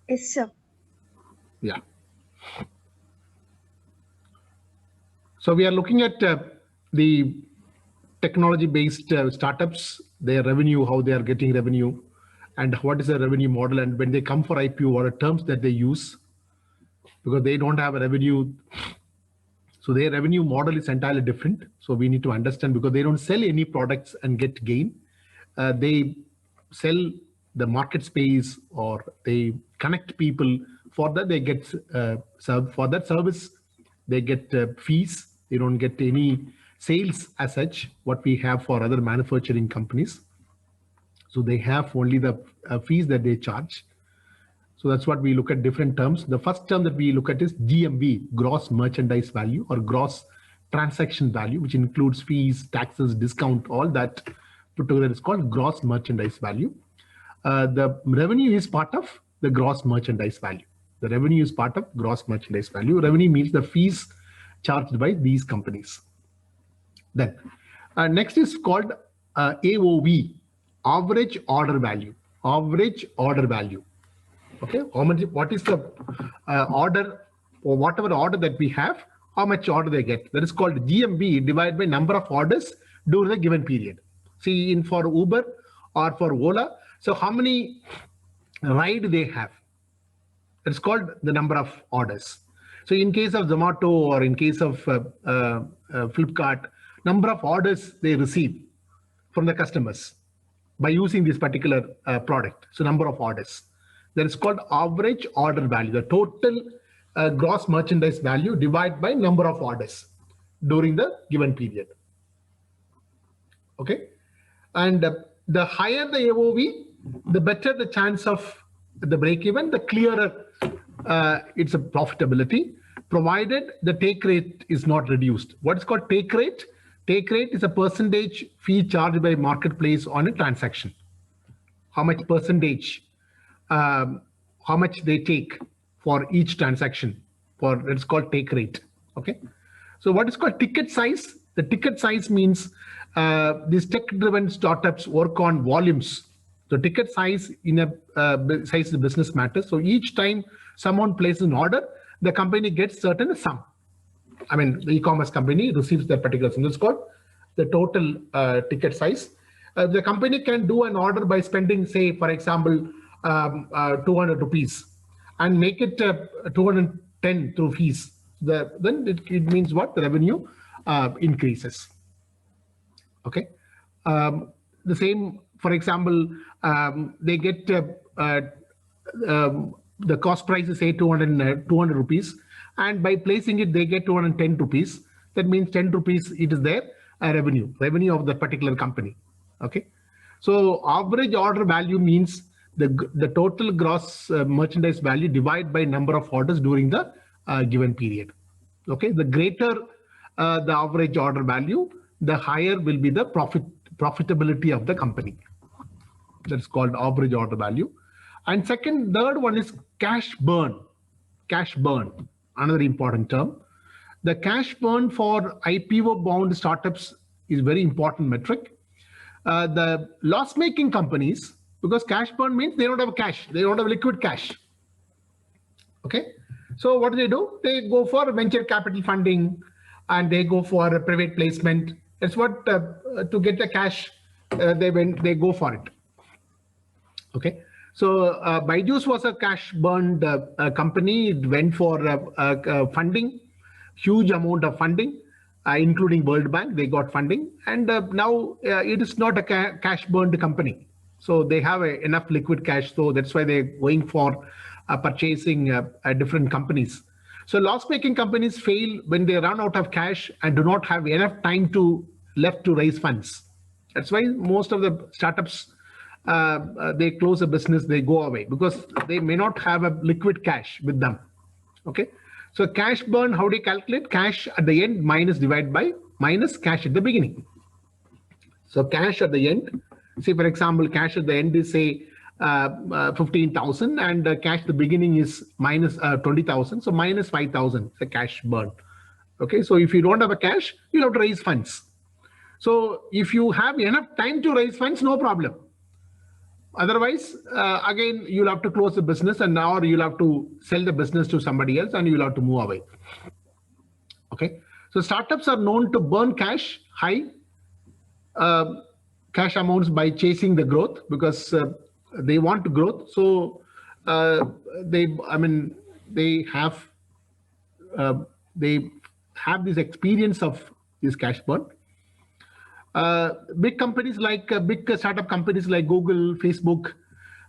Yes, sir. Yeah. So we are looking at the technology-based startups, their revenue, how they are getting revenue, and what is the revenue model, and when they come for IPO, what are terms that they use, because they don't have a revenue. So their revenue model is entirely different. So we need to understand, because they don't sell any products and get gain. They sell the market space, or they connect people. For that, they get for that service, they get fees. They don't get any sales as such, what we have for other manufacturing companies. So they have only the fees that they charge. So that's what we look at, different terms. The first term that we look at is GMV, gross merchandise value, or gross transaction value, which includes fees, taxes, discount, all that put together is called gross merchandise value. The revenue is part of the gross merchandise value. The revenue is part of gross merchandise value. Revenue means the fees charged by these companies. Then next is called AOV, average order value. Average order value. Okay, how much? What is the order, or whatever order that we have? How much order they get? That is called GMV divided by number of orders during the given period. See, in for Uber or for Ola, so how many ride they have? It's called the number of orders. So in case of Zomato or in case of Flipkart, number of orders they receive from the customers by using this particular product. So number of orders. That is called average order value, the total gross merchandise value divided by number of orders during the given period. Okay, and the higher the AOV, the better the chance of the break even, the clearer it's a profitability, provided the take rate is not reduced. What is called take rate? Take rate is a percentage fee charged by marketplace on a transaction. How much percentage? How much they take for each transaction, for it's called take rate. Okay, so what is called ticket size? The ticket size means these tech-driven startups work on volumes. So ticket size in a size of business matters. So each time someone places an order, the company gets certain sum. I mean, the e-commerce company receives that particular sum. It's called the total ticket size. The company can do an order by spending, say, for example, 200 rupees and make it 210 through fees. Then it means what? The revenue increases. Okay. The same, for example, they get the cost price is say 200 rupees, and by placing it, they get 210 rupees. That means 10 rupees, it is their revenue of the particular company. Okay. So average order value means the total gross merchandise value divided by number of orders during the given period. Okay, the greater the average order value, the higher will be the profitability of the company. That's called average order value. And third one is cash burn. Cash burn, another important term. The cash burn for IPO bound startups is very important metric. The loss-making companies, because cash burn means they don't have cash, they don't have liquid cash. Okay, so what do? They go for venture capital funding, and they go for a private placement. That's what to get the cash, they go for it. Okay, so Byju's was a cash burned company. It went for funding, huge amount of funding, including World Bank. They got funding, and now it is not a cash burned company. So they have enough liquid cash, so that's why they're going for purchasing different companies. So loss-making companies fail when they run out of cash and do not have enough time left to raise funds. That's why most of the startups, they close a business, they go away, because they may not have a liquid cash with them. Okay, so cash burn, how do you calculate? Cash at the end divided by minus cash at the beginning. So cash at the end, say for example, cash at the end is say 15,000, and cash at the beginning is minus 20,000. So minus 5,000, the cash burn. Okay, so if you don't have a cash, you'll have to raise funds. So if you have enough time to raise funds, no problem. Otherwise, again, you'll have to close the business, and now you'll have to sell the business to somebody else, and you'll have to move away. Okay. So startups are known to burn high cash amounts by chasing the growth, because they want growth. So they have this experience of this cash burn. Big companies like big startup companies like Google, Facebook,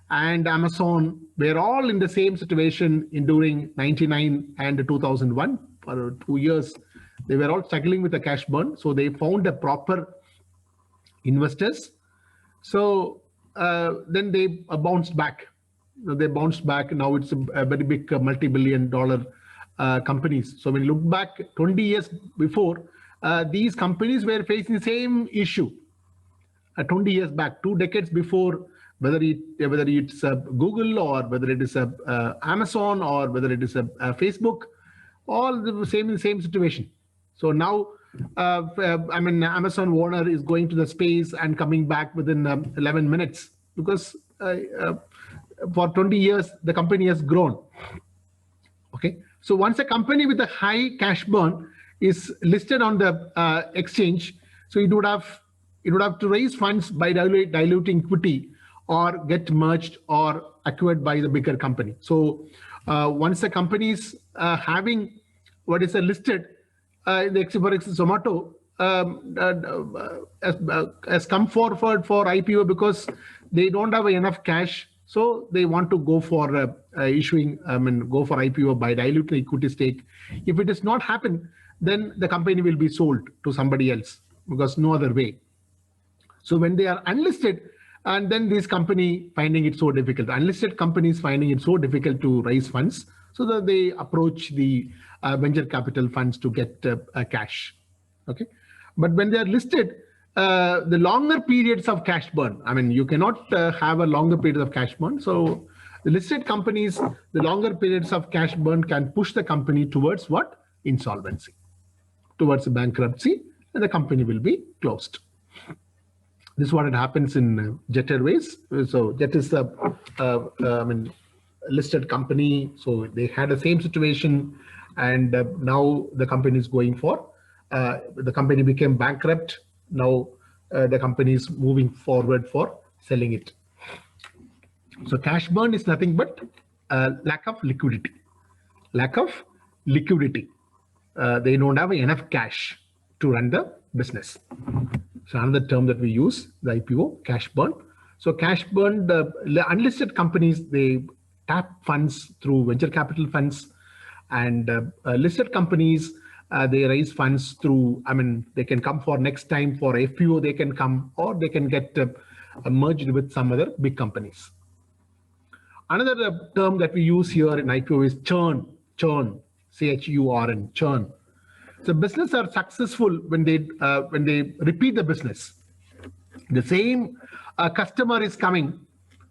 and Amazon were all in the same situation during 99 and 2001. For 2 years, they were all struggling with the cash burn. So they found a proper investors. So then they bounced back. They bounced back. Now it's a very big multi-billion-dollar companies. So when you look back 20 years before, these companies were facing the same issue 20 years back, 2 decades before, whether it's Google, or whether it is Amazon, or whether it is Facebook, all the same situation. So now, Amazon owner is going to the space and coming back within 11 minutes, because for 20 years the company has grown. Okay, so once a company with a high cash burn is listed on the exchange, so it would have to raise funds by diluting equity, or get merged or acquired by the bigger company. So once the company is having what is listed, for example, Zomato has come forward for IPO because they don't have enough cash. So they want to go for go for IPO by diluting equity stake. If it does not happen, then the company will be sold to somebody else, because no other way. So when they are unlisted, and then this company finding it so difficult, unlisted companies finding it so difficult to raise funds, so that they approach the venture capital funds to get cash. Okay, but when they are listed, the longer periods of cash burn, you cannot have a longer period of cash burn. So the listed companies, the longer periods of cash burn can push the company towards what? Insolvency, towards bankruptcy, and the company will be closed. This is what happens in Jet Airways. So Jet is a listed company. So they had the same situation, and now the company is going for, the company became bankrupt. Now the company is moving forward for selling it. So cash burn is nothing but lack of liquidity. Lack of liquidity. They don't have enough cash to run the business. So another term that we use, the IPO, cash burn. So cash burn, the unlisted companies, they tap funds through venture capital funds, and listed companies, they raise funds through, they can come for next time for FPO, they can come, or they can get merged with some other big companies. Another term that we use here in IPO is churn, C-H-U-R-N, churn. So businesses are successful when they repeat the business. The same customer is coming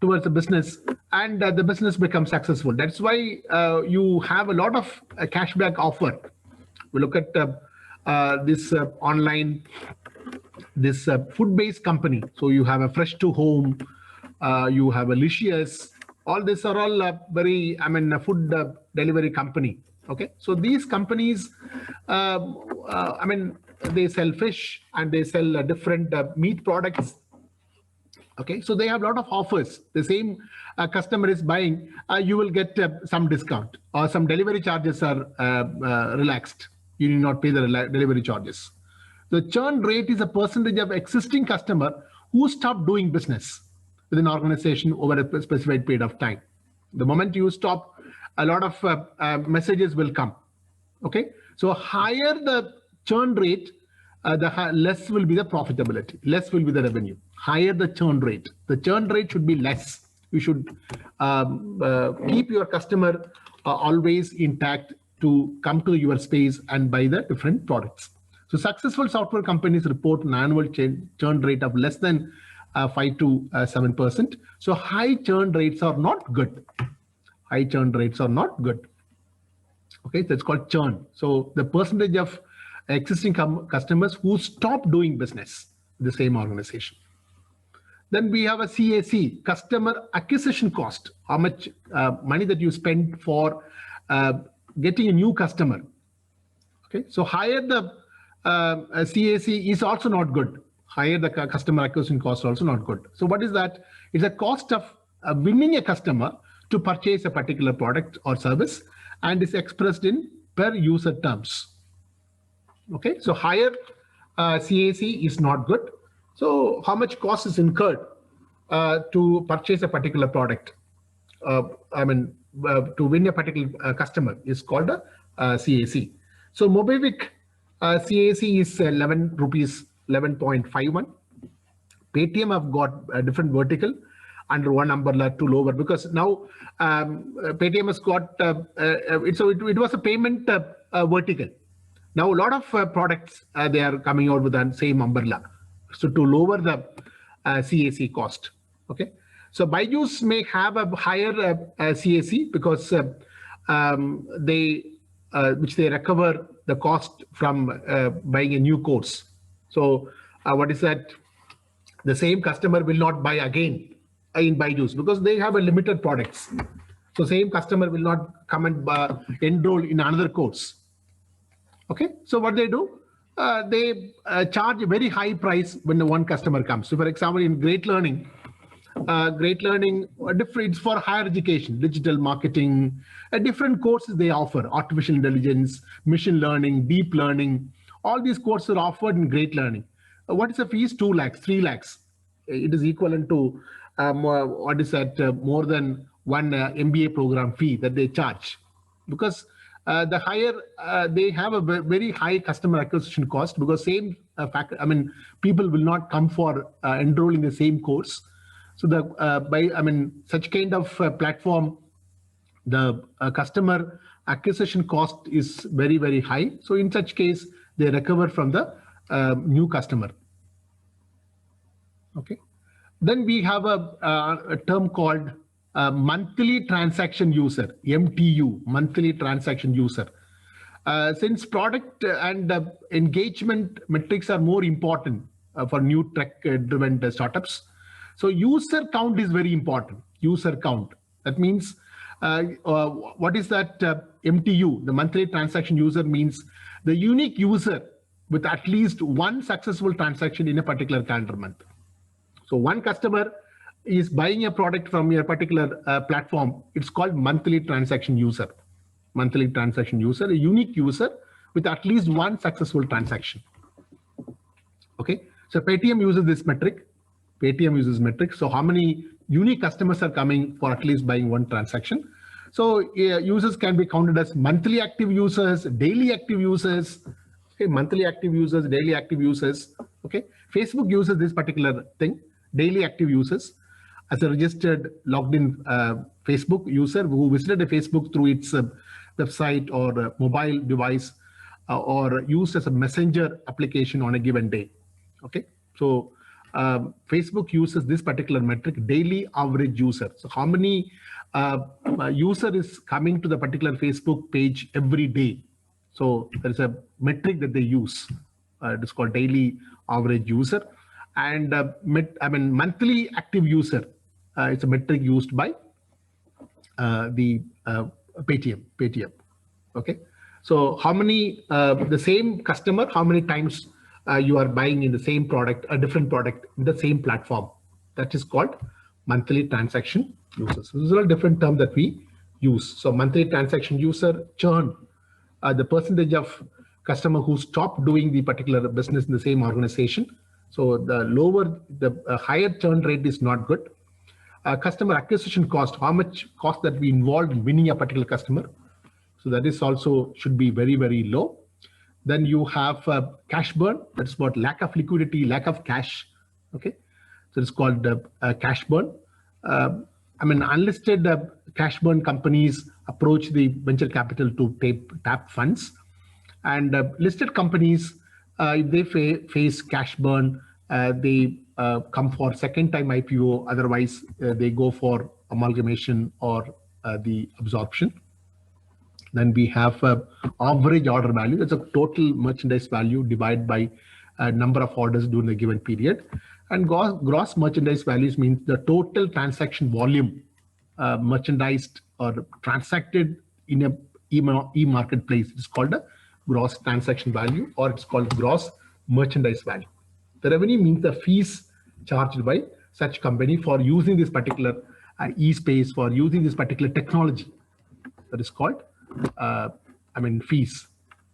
towards the business, and the business becomes successful. That's why you have a lot of cashback offer. We look at this online, this food-based company. So you have a Fresh to Home, you have a Licious. All these are all very, food delivery company. Okay, so these companies, they sell fish and they sell different meat products. Okay, so they have a lot of offers. The same customer is buying, you will get some discount, or some delivery charges are relaxed. You need not pay the delivery charges. The churn rate is a percentage of existing customer who stop doing business with an organization over a specified period of time. The moment you stop, a lot of messages will come. Okay, so higher the churn rate, the less will be the profitability, less will be the revenue. Higher the churn rate should be less. You should keep your customer always intact to come to your space and buy the different products. So successful software companies report an annual churn rate of less than 5 to 7%. So high churn rates are not good. High churn rates are not good. Okay, that's called churn. So the percentage of existing customers who stop doing business with the same organization. Then we have a CAC, customer acquisition cost, how much money that you spend for getting a new customer. Okay, so higher the CAC is also not good. Higher the customer acquisition cost also not good. So what is that? It's a cost of winning a customer to purchase a particular product or service, and is expressed in per user terms. Okay, so higher CAC is not good. So how much cost is incurred to purchase a particular product? To win a particular customer is called a CAC. So Mobivik CAC is 11 rupees, 11.51. Paytm have got a different vertical under one umbrella to lower, because now Paytm has got it was a payment vertical. Now a lot of products they are coming out with the same umbrella, so to lower the CAC cost. Okay, so Byju's may have a higher CAC because which they recover the cost from buying a new course. So what is that? The same customer will not buy again in Byju's because they have a limited products. So same customer will not come and enroll in another course. Okay, so what they do? They charge a very high price when the one customer comes. So for example, in Great Learning different for higher education, digital marketing, different courses they offer, artificial intelligence, machine learning, deep learning, all these courses are offered in Great Learning. What is the fees? 2 lakhs, 3 lakhs. It is equivalent to what is that more than one MBA program fee that they charge, because the higher they have a very high customer acquisition cost, because same people will not come for enrolling the same course. So such kind of platform, the customer acquisition cost is very, very high. So in such case, they recover from the new customer. Okay. Then we have a term called monthly transaction user, MTU, monthly transaction user. Since product and engagement metrics are more important for new tech-driven startups, so user count is very important. User count. That means what is that MTU? The monthly transaction user means the unique user with at least one successful transaction in a particular calendar month. So one customer is buying a product from your particular platform. It's called monthly transaction user. Monthly transaction user, a unique user with at least one successful transaction. Okay. So Paytm uses this metric. Paytm uses metric. So how many unique customers are coming for at least buying one transaction? So users can be counted as monthly active users, daily active users, okay, monthly active users, daily active users. Okay, Facebook uses this particular thing, daily active users, as a registered logged in Facebook user who visited a Facebook through its website or mobile device or used as a messenger application on a given day. Okay, so Facebook uses this particular metric, daily average user. So how many user is coming to the particular Facebook page every day? So there is a metric that they use. It is called daily average user. And monthly active user. It's a metric used by the Paytm. Okay. So how many the same customer? How many times you are buying in the same product, a different product in the same platform? That is called monthly transaction users. So this is a different term that we use. So monthly transaction user, churn, the percentage of customer who stopped doing the particular business in the same organization. So the higher churn rate is not good. Customer acquisition cost, how much cost that we involved in winning a particular customer. So that is also should be very, very low. Then you have cash burn. That's about lack of liquidity, lack of cash. Okay, so it's called cash burn. Unlisted cash burn companies approach the venture capital to tap funds, and listed companies, if they face cash burn, they come for second time IPO. Otherwise, they go for amalgamation or the absorption. Then we have average order value. That's a total merchandise value divided by number of orders during a given period. And gross merchandise values means the total transaction volume merchandised or transacted in a e-marketplace. It's called a gross transaction value, or it's called gross merchandise value. The revenue means the fees charged by such company for using this particular e-space, for using this particular technology. That is called, fees.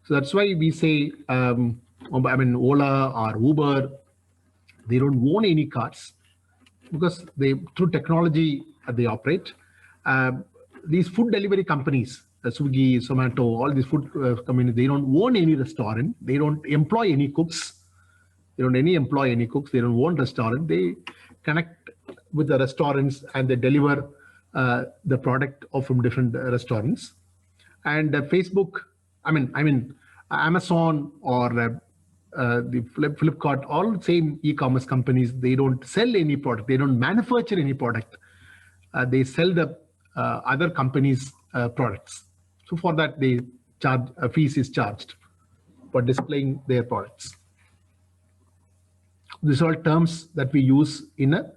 So that's why we say, Ola or Uber, they don't own any cars because through technology they operate. These food delivery companies, Swiggy, Zomato, all these food companies, they don't own any restaurant. They don't employ any cooks. They don't employ any cooks. They don't own restaurant. They connect with the restaurants and they deliver the product from different restaurants. And Facebook, Amazon or the Flipkart, all same e-commerce companies, they don't sell any product. They don't manufacture any product. They sell the other companies' products. So for that, they charge, a fees is charged for displaying their products. These are all terms that we use in a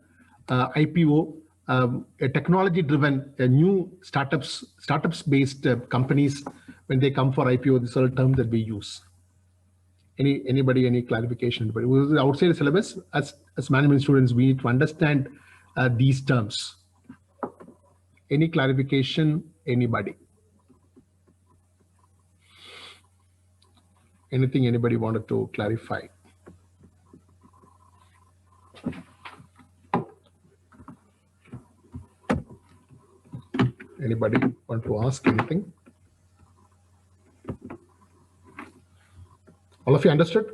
IPO, a technology-driven, new startups-based companies. When they come for IPO, these are all terms that we use. Anybody, any clarification? But outside the syllabus, as management students, we need to understand these terms. Any clarification? Anybody? Anything anybody wanted to clarify? Anybody want to ask anything? All of you understood?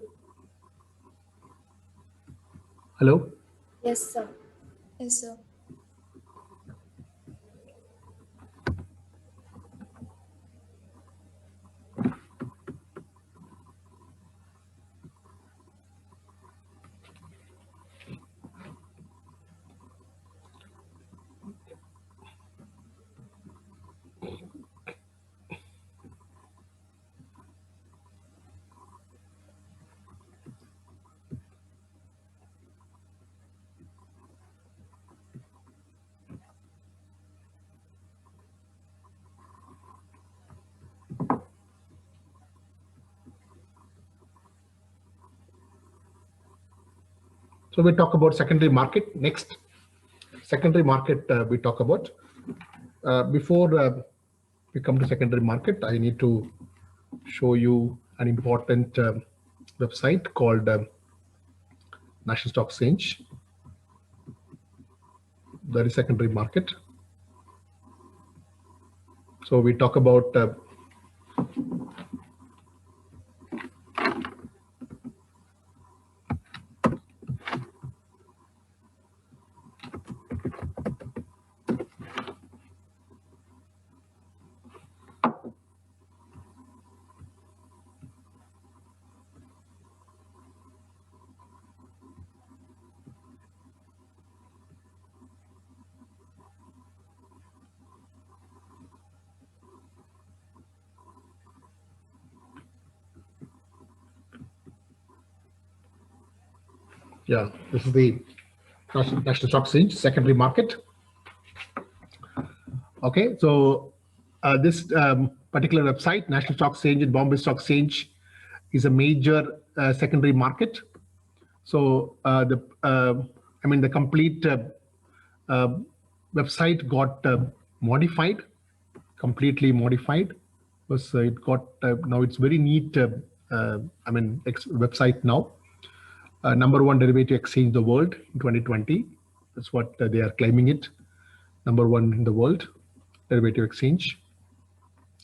Hello? Yes, sir. Yes, sir. So we talk about secondary market next. Secondary market we talk about. Before we come to secondary market, I need to show you an important website called National Stock Exchange. That is secondary market. So we talk about this is the National Stock Exchange secondary market. Okay, so this particular website, National Stock Exchange and Bombay Stock Exchange, is a major secondary market. So the complete website got modified, completely modified, because it got now it's very neat. Website now. Number one derivative exchange in the world in 2020. That's what they are claiming it. Number one in the world derivative exchange.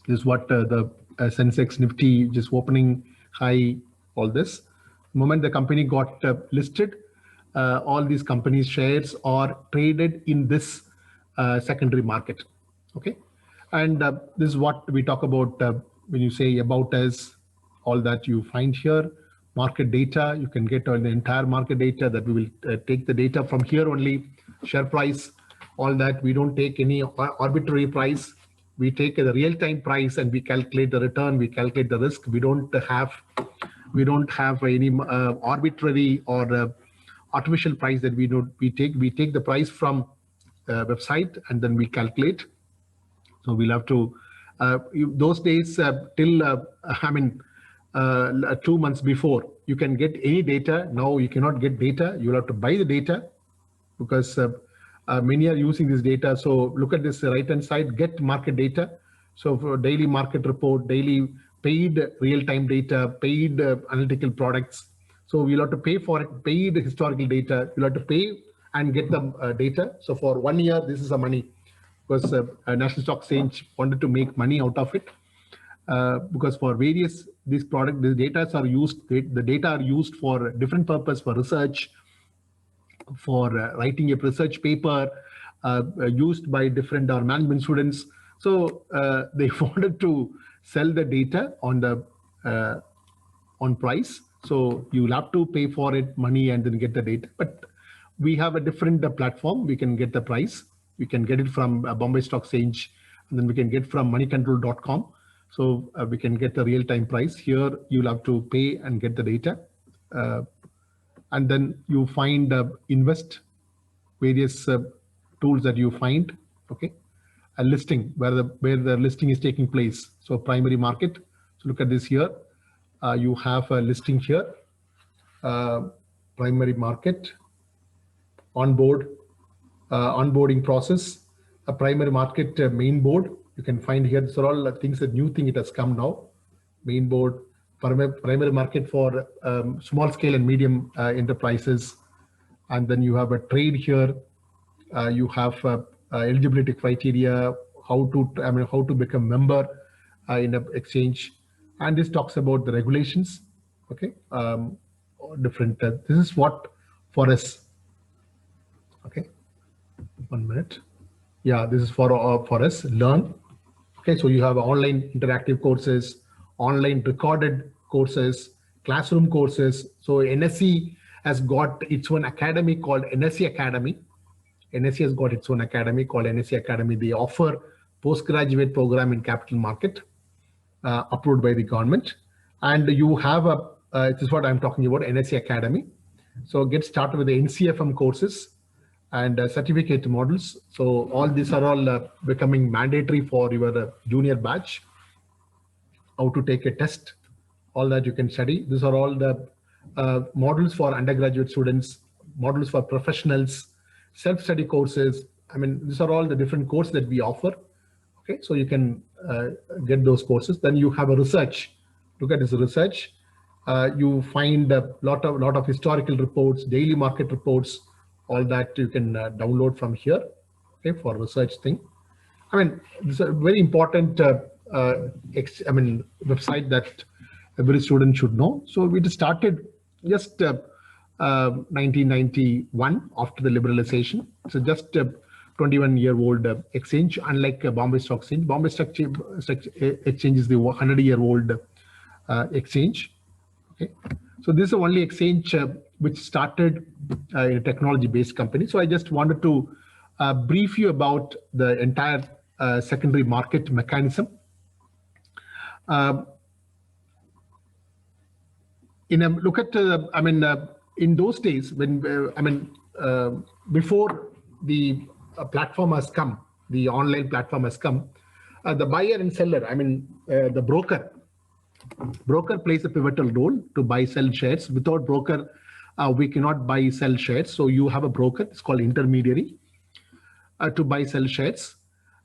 This is what the Sensex Nifty just opening high, all this. The moment the company got listed, all these companies' shares are traded in this secondary market. Okay. And this is what we talk about when you say about us, all that you find here. Market data, you can get all the entire market data that we will take the data from here only. Share price, all that. We don't take any arbitrary price. We take the real-time price and we calculate the return. We calculate the risk. We don't have any arbitrary or artificial price that we take the price from website and then we calculate. So we'll have to those days till 2 months before you can get any data. Now you cannot get data. You'll have to buy the data because many are using this data. So look at this right hand side, get market data. So for daily market report, daily paid real-time data, paid analytical products. So we'll have to pay for it, paid historical data. You'll have to pay and get the data. So for 1 year, this is the money because National Stock Exchange wanted to make money out of it. Because for various these product, the data are used. The data are used for different purpose, for research, for writing a research paper, used by different management students. So they wanted to sell the data on the on price. So you'll have to pay for it money and then get the data. But we have a different platform. We can get the price. We can get it from Bombay Stock Exchange, and then we can get from moneycontrol.com. So we can get the real-time price. Here you'll have to pay and get the data. And then you find invest, various tools that you find, okay? A listing where the listing is taking place. So primary market. So look at this here. You have a listing here. Primary market, onboarding process, a primary market main board. You can find here. These are all things, a new thing it has come now. Main board, primary market for small scale and medium enterprises. And then you have a trade here. You have eligibility criteria, how to become member in an exchange. And this talks about the regulations. Okay, different. This is what for us. Okay, 1 minute. Yeah, this is for us. Learn. Okay, so you have online interactive courses, online recorded courses, classroom courses. So NSE has got its own academy called NSE Academy. NSE has got its own academy called NSE Academy. They offer postgraduate program in capital market, approved by the government. And you have this is what I'm talking about, NSE Academy. So get started with the NCFM courses and certificate models. So all these are all becoming mandatory for your junior batch. How to take a test, all that you can study. These are all the models for undergraduate students, models for professionals, self-study courses. I mean, these are all the different courses that we offer. Okay, so you can get those courses. Then you have a research. Look at this research. You find a lot of historical reports, daily market reports, all that you can download from here. Okay, for research thing. I mean, this is a very important website that every student should know. So we just started just 1991 after the liberalization. So just 21-year-old exchange, unlike Bombay Stock Exchange. Bombay Stock Exchange is the 100-year-old exchange. Okay, so this is the only exchange which started in a technology-based company. So I just wanted to brief you about the entire secondary market mechanism. Look at in those days when before the platform has come, the online platform has come, the buyer and seller, the broker plays a pivotal role to buy, sell shares. Without broker, we cannot buy, sell shares. So you have a broker, it's called intermediary, to buy, sell shares.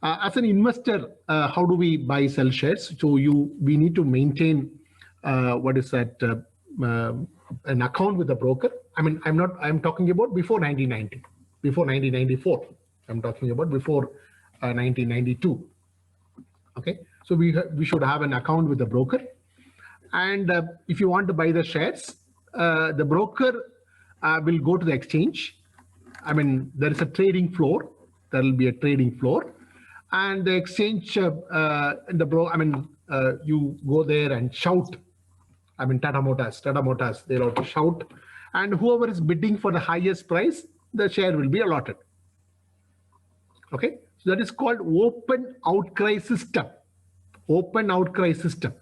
As an investor, how do we buy, sell shares? So we need to maintain an account with the broker. I'm talking about before 1990, before 1994. I'm talking about before 1992. Okay, so we should have an account with the broker. And if you want to buy the shares, the broker will go to the exchange. There is a trading floor. There will be a trading floor, and the exchange, you go there and shout. Tata Motors, they'll have to shout, and whoever is bidding for the highest price, the share will be allotted. Okay, so that is called open outcry system. Open outcry system.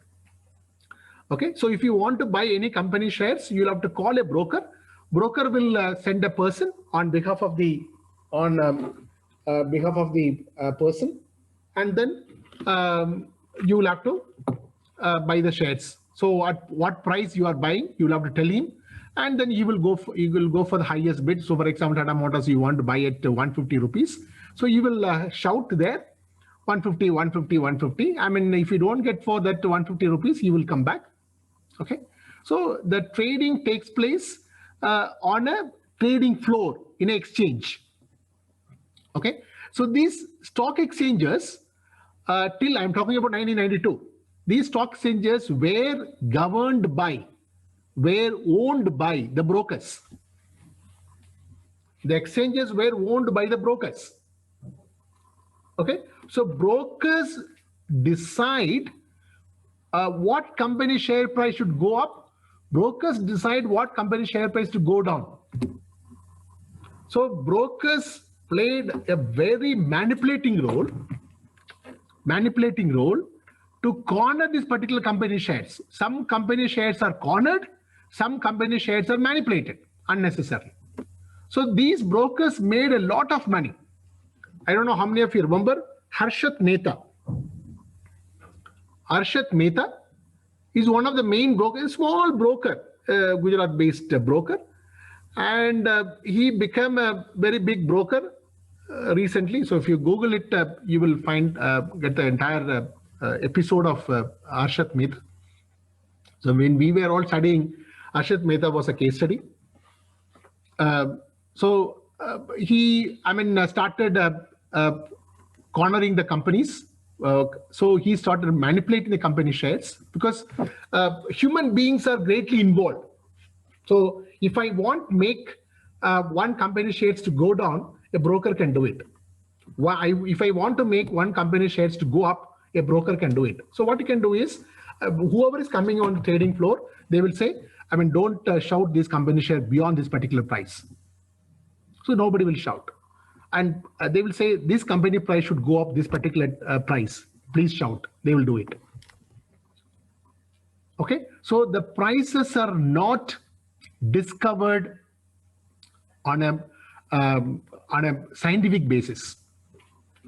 Okay, so if you want to buy any company shares, you'll have to call a broker broker will send a person on behalf of the person, and then you will have to buy the shares. So at what price you are buying, you will have to tell him, and then he will go for the highest bid. So for example, Tata Motors, you want to buy at 150 rupees. So you will shout there 150, 150, 150. I mean, if you don't get for that 150 rupees, you will come back. Okay. So the trading takes place on a trading floor in an exchange. Okay. So these stock exchanges, till I'm talking about 1992, these stock exchanges were owned by the brokers. The exchanges were owned by the brokers. Okay. So brokers decide what company share price should go up. Brokers decide what company share price to go down. So brokers played a very manipulating role to corner this particular company shares. Some company shares are cornered, some company shares are manipulated unnecessarily. So these brokers made a lot of money. I don't know how many of you remember Harshat Mehta. Harshat Mehta is one of the main brokers, a small broker, Gujarat-based broker, and he became a very big broker recently. So if you Google it, you will find get the entire episode of Harshat Mehta. So when we were all studying, Harshat Mehta was a case study. He started cornering the companies. So he started manipulating the company shares because human beings are greatly involved. So if I want make one company shares to go down, a broker can do it. If I want to make one company shares to go up, a broker can do it. So what you can do is, whoever is coming on the trading floor, they will say, don't shout this company share beyond this particular price. So nobody will shout. And they will say, this company price should go up this particular price. Please shout. They will do it. Okay. So the prices are not discovered on a scientific basis.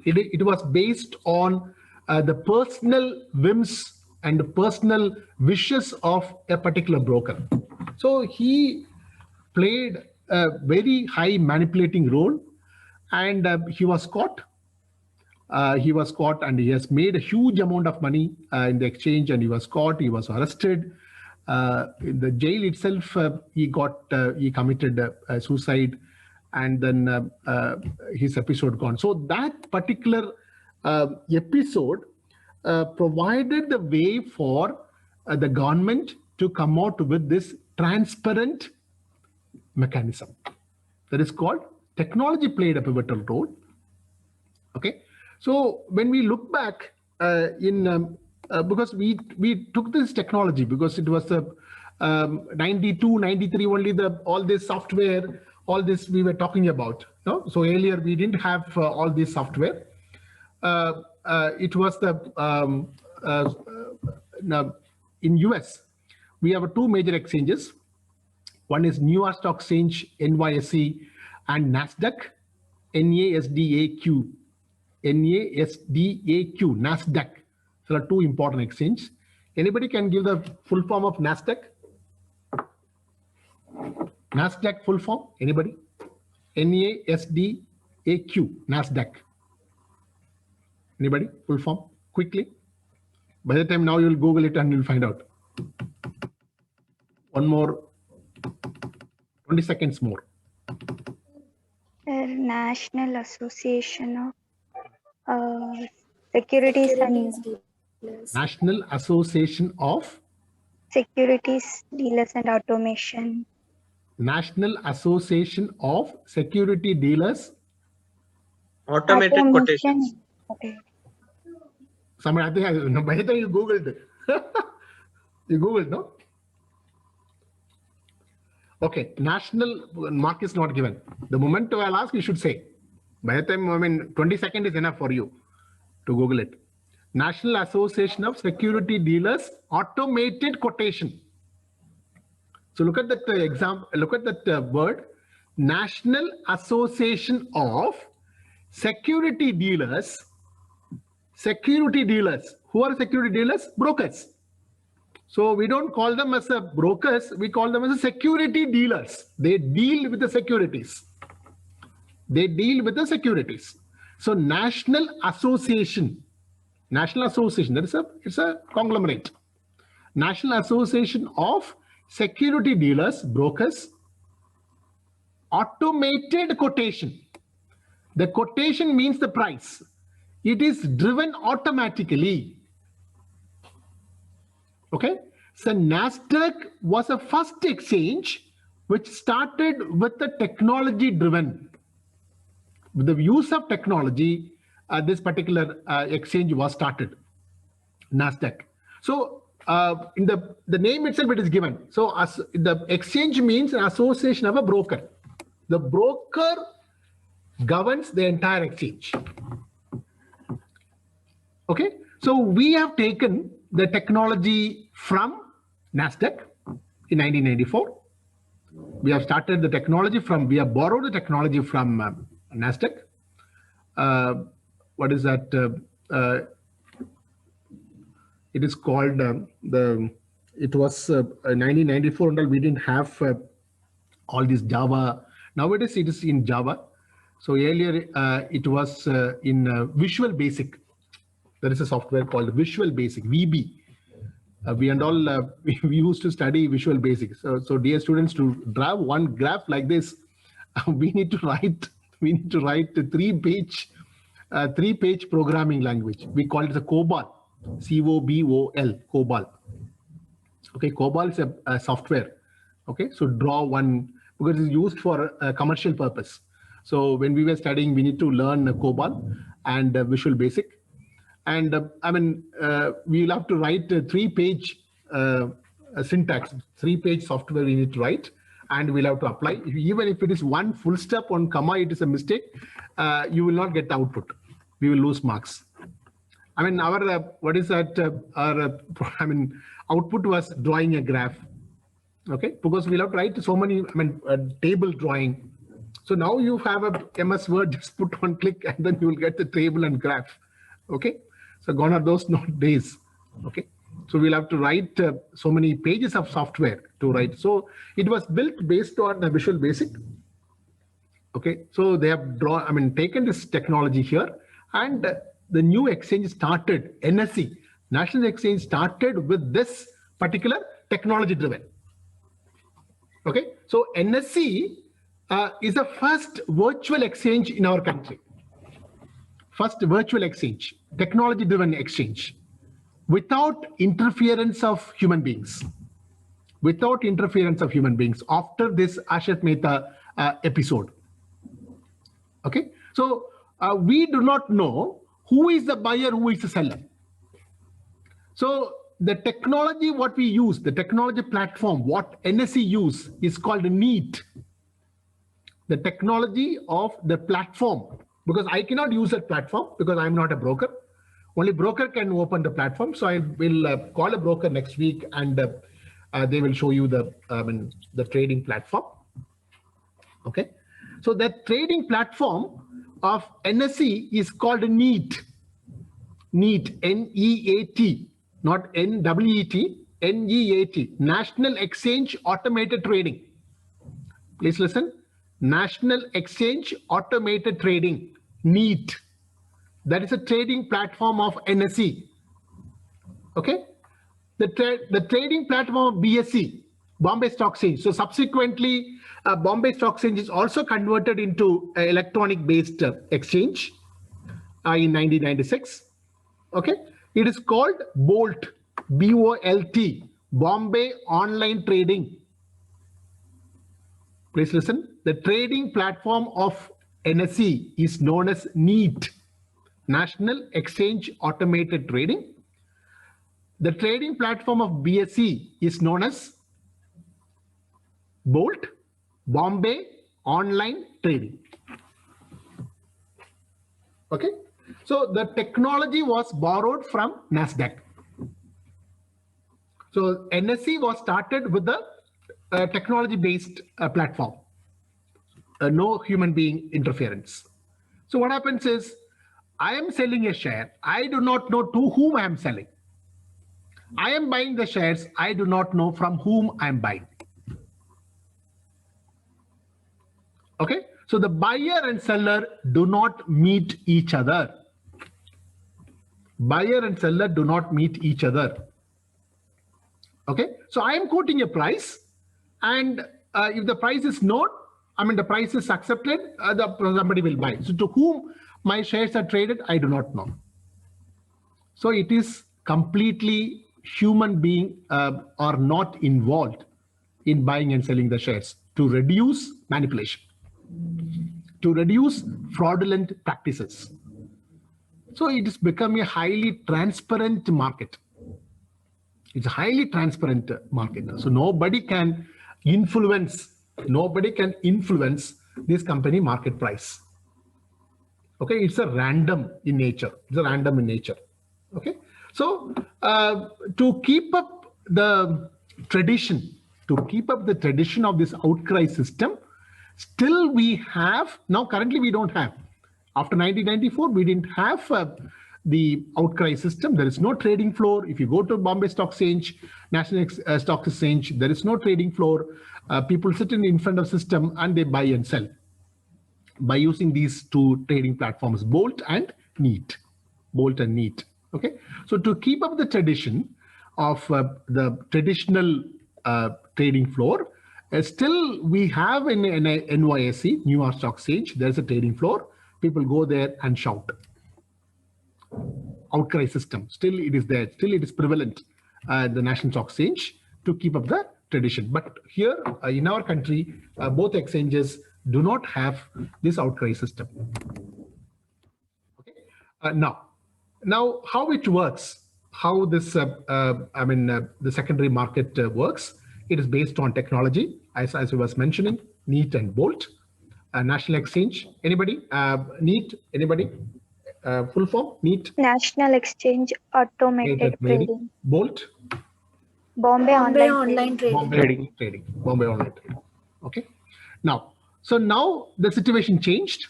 It was based on the personal whims and the personal wishes of a particular broker. So he played a very high manipulating role, and he was caught. He was caught, and he has made a huge amount of money in the exchange, and he was caught. He was arrested. In the jail itself, he committed suicide, and then his episode gone. So that particular episode provided the way for the government to come out with this transparent mechanism that is called technology played a pivotal role. Okay, so when we look back because we took this technology because it was 92, 93 only all this software, all this we were talking about. No? So earlier we didn't have all this software. It was in US, we have two major exchanges. One is New York Stock Exchange, NYSE, and NASDAQ, NASDAQ, NASDAQ. So there are two important exchanges. Anybody can give the full form of NASDAQ? NASDAQ full form? Anybody? NASDAQ, NASDAQ. Anybody? Full form? Quickly. By the time now you'll Google it and you'll find out. One more. 20 seconds more. National Association of Securities and National Association of Securities Dealers and Automation. National Association of Security Dealers. Automated quotations. Okay. Somebody, I think by the time you Googled it. You Googled, no? Okay, national mark is not given. The moment I'll ask, you should say. By the time, 20 seconds is enough for you to Google it. National Association of Security Dealers Automated Quotation. So look at that example. Look at that word, National Association of Security Dealers. Security dealers. Who are security dealers? Brokers. So we don't call them as brokers. We call them as security dealers. They deal with the securities. They deal with the securities. So National Association. National Association. It's a conglomerate. National Association of Security Dealers, Brokers. Automated quotation. The quotation means the price. It is driven automatically. Okay. So NASDAQ was a first exchange which started with the technology driven. With the use of technology, this particular exchange was started, NASDAQ. So in the name itself, it is given. So as the exchange means an association of a broker. The broker governs the entire exchange. Okay, so we have taken the technology from NASDAQ in 1994. We have started the technology from, we have borrowed the technology from NASDAQ. What is that? It is called it was 1994 until we didn't have all this Java. Nowadays it is in Java. So earlier it was in Visual Basic. There is a software called Visual Basic, VB. We and all we used to study Visual Basic. So dear students, to draw one graph like this, we need to write a three-page programming language. We call it a COBOL, C-O-B-O-L, COBOL. Okay, COBOL is a software. Okay, so draw one, because it's used for a commercial purpose. So when we were studying, we need to learn COBOL and Visual Basic. And we'll have to write a three-page syntax, three-page software we need to write, and we'll have to apply. Even if it is one full step on comma, it is a mistake, you will not get the output. We will lose marks. I mean, our what is that? Output was drawing a graph. Okay, because we'll have to write so many. Table drawing. So now you have a MS Word. Just put one click, and then you will get the table and graph. Okay, so gone are those days. Okay, so we'll have to write so many pages of software to write. So it was built based on the Visual Basic. Okay, so they have taken this technology here, and the new exchange started. NSE, National Exchange, started with this particular technology driven. Okay, so NSE is the first virtual exchange in our country. First virtual exchange, technology driven exchange, without interference of human beings. Without interference of human beings after this Harshad Mehta episode. Okay, so we do not know who is the buyer, who is the seller. So the technology what we use, the technology platform, what NSE use is called NEAT. The technology of the platform, because I cannot use that platform because I'm not a broker. Only broker can open the platform. So I will call a broker next week, and they will show you the trading platform. Okay, so that trading platform of NSE is called NEAT. NEAT, N-E-A-T, not N-W-E-T, N-E-A-T, National Exchange Automated Trading. Please listen. National Exchange Automated Trading, NEAT. That is a trading platform of NSE. Okay, the trading platform of BSE, Bombay Stock Exchange. So subsequently, Bombay Stock Exchange is also converted into electronic-based exchange in 1996. Okay, it is called BOLT, B-O-L-T, Bombay Online Trading. Please listen. The trading platform of NSE is known as NEAT, National Exchange Automated Trading. The trading platform of BSE is known as BOLT, Bombay Online Trading. Okay, so the technology was borrowed from NASDAQ. So NSE was started with the a technology-based platform. No human being interference. So what happens is, I am selling a share. I do not know to whom I am selling. I am buying the shares. I do not know from whom I am buying. Okay. So the buyer and seller do not meet each other. Buyer and seller do not meet each other. Okay. So I am quoting a price, and if the price is known, I mean the price is accepted, somebody will buy. So to whom my shares are traded, I do not know. So it is completely human being are not involved in buying and selling the shares to reduce manipulation, to reduce fraudulent practices. So it is becoming a highly transparent market. It's a highly transparent market. So nobody can influence this company market price. Okay, it's a random in nature. It's a random in nature. Okay, so to keep up the tradition, of this outcry system, still we have, now currently we don't have. After 1994, we didn't have the outcry system. There is no trading floor. If you go to Bombay Stock Exchange, National Stock Exchange, there is no trading floor. People sit in front of system and they buy and sell by using these two trading platforms, Bolt and Neat. Okay, so to keep up the tradition of the traditional trading floor, still we have in NYSE, New York Stock Exchange, there's a trading floor. People go there and shout. Outcry system, still it is there, still it is prevalent at the National Stock Exchange to keep up the tradition. But here in our country, both exchanges do not have this outcry system. Okay. Now how it works, how this the secondary market works, it is based on technology, as I was mentioning, Neat and Bolt. National Exchange, anybody? Neat, anybody? Full form, Neat? National Exchange Automated Trading. Bolt? Bombay Online Trading. Bombay Online Trading. Okay. Now the situation changed.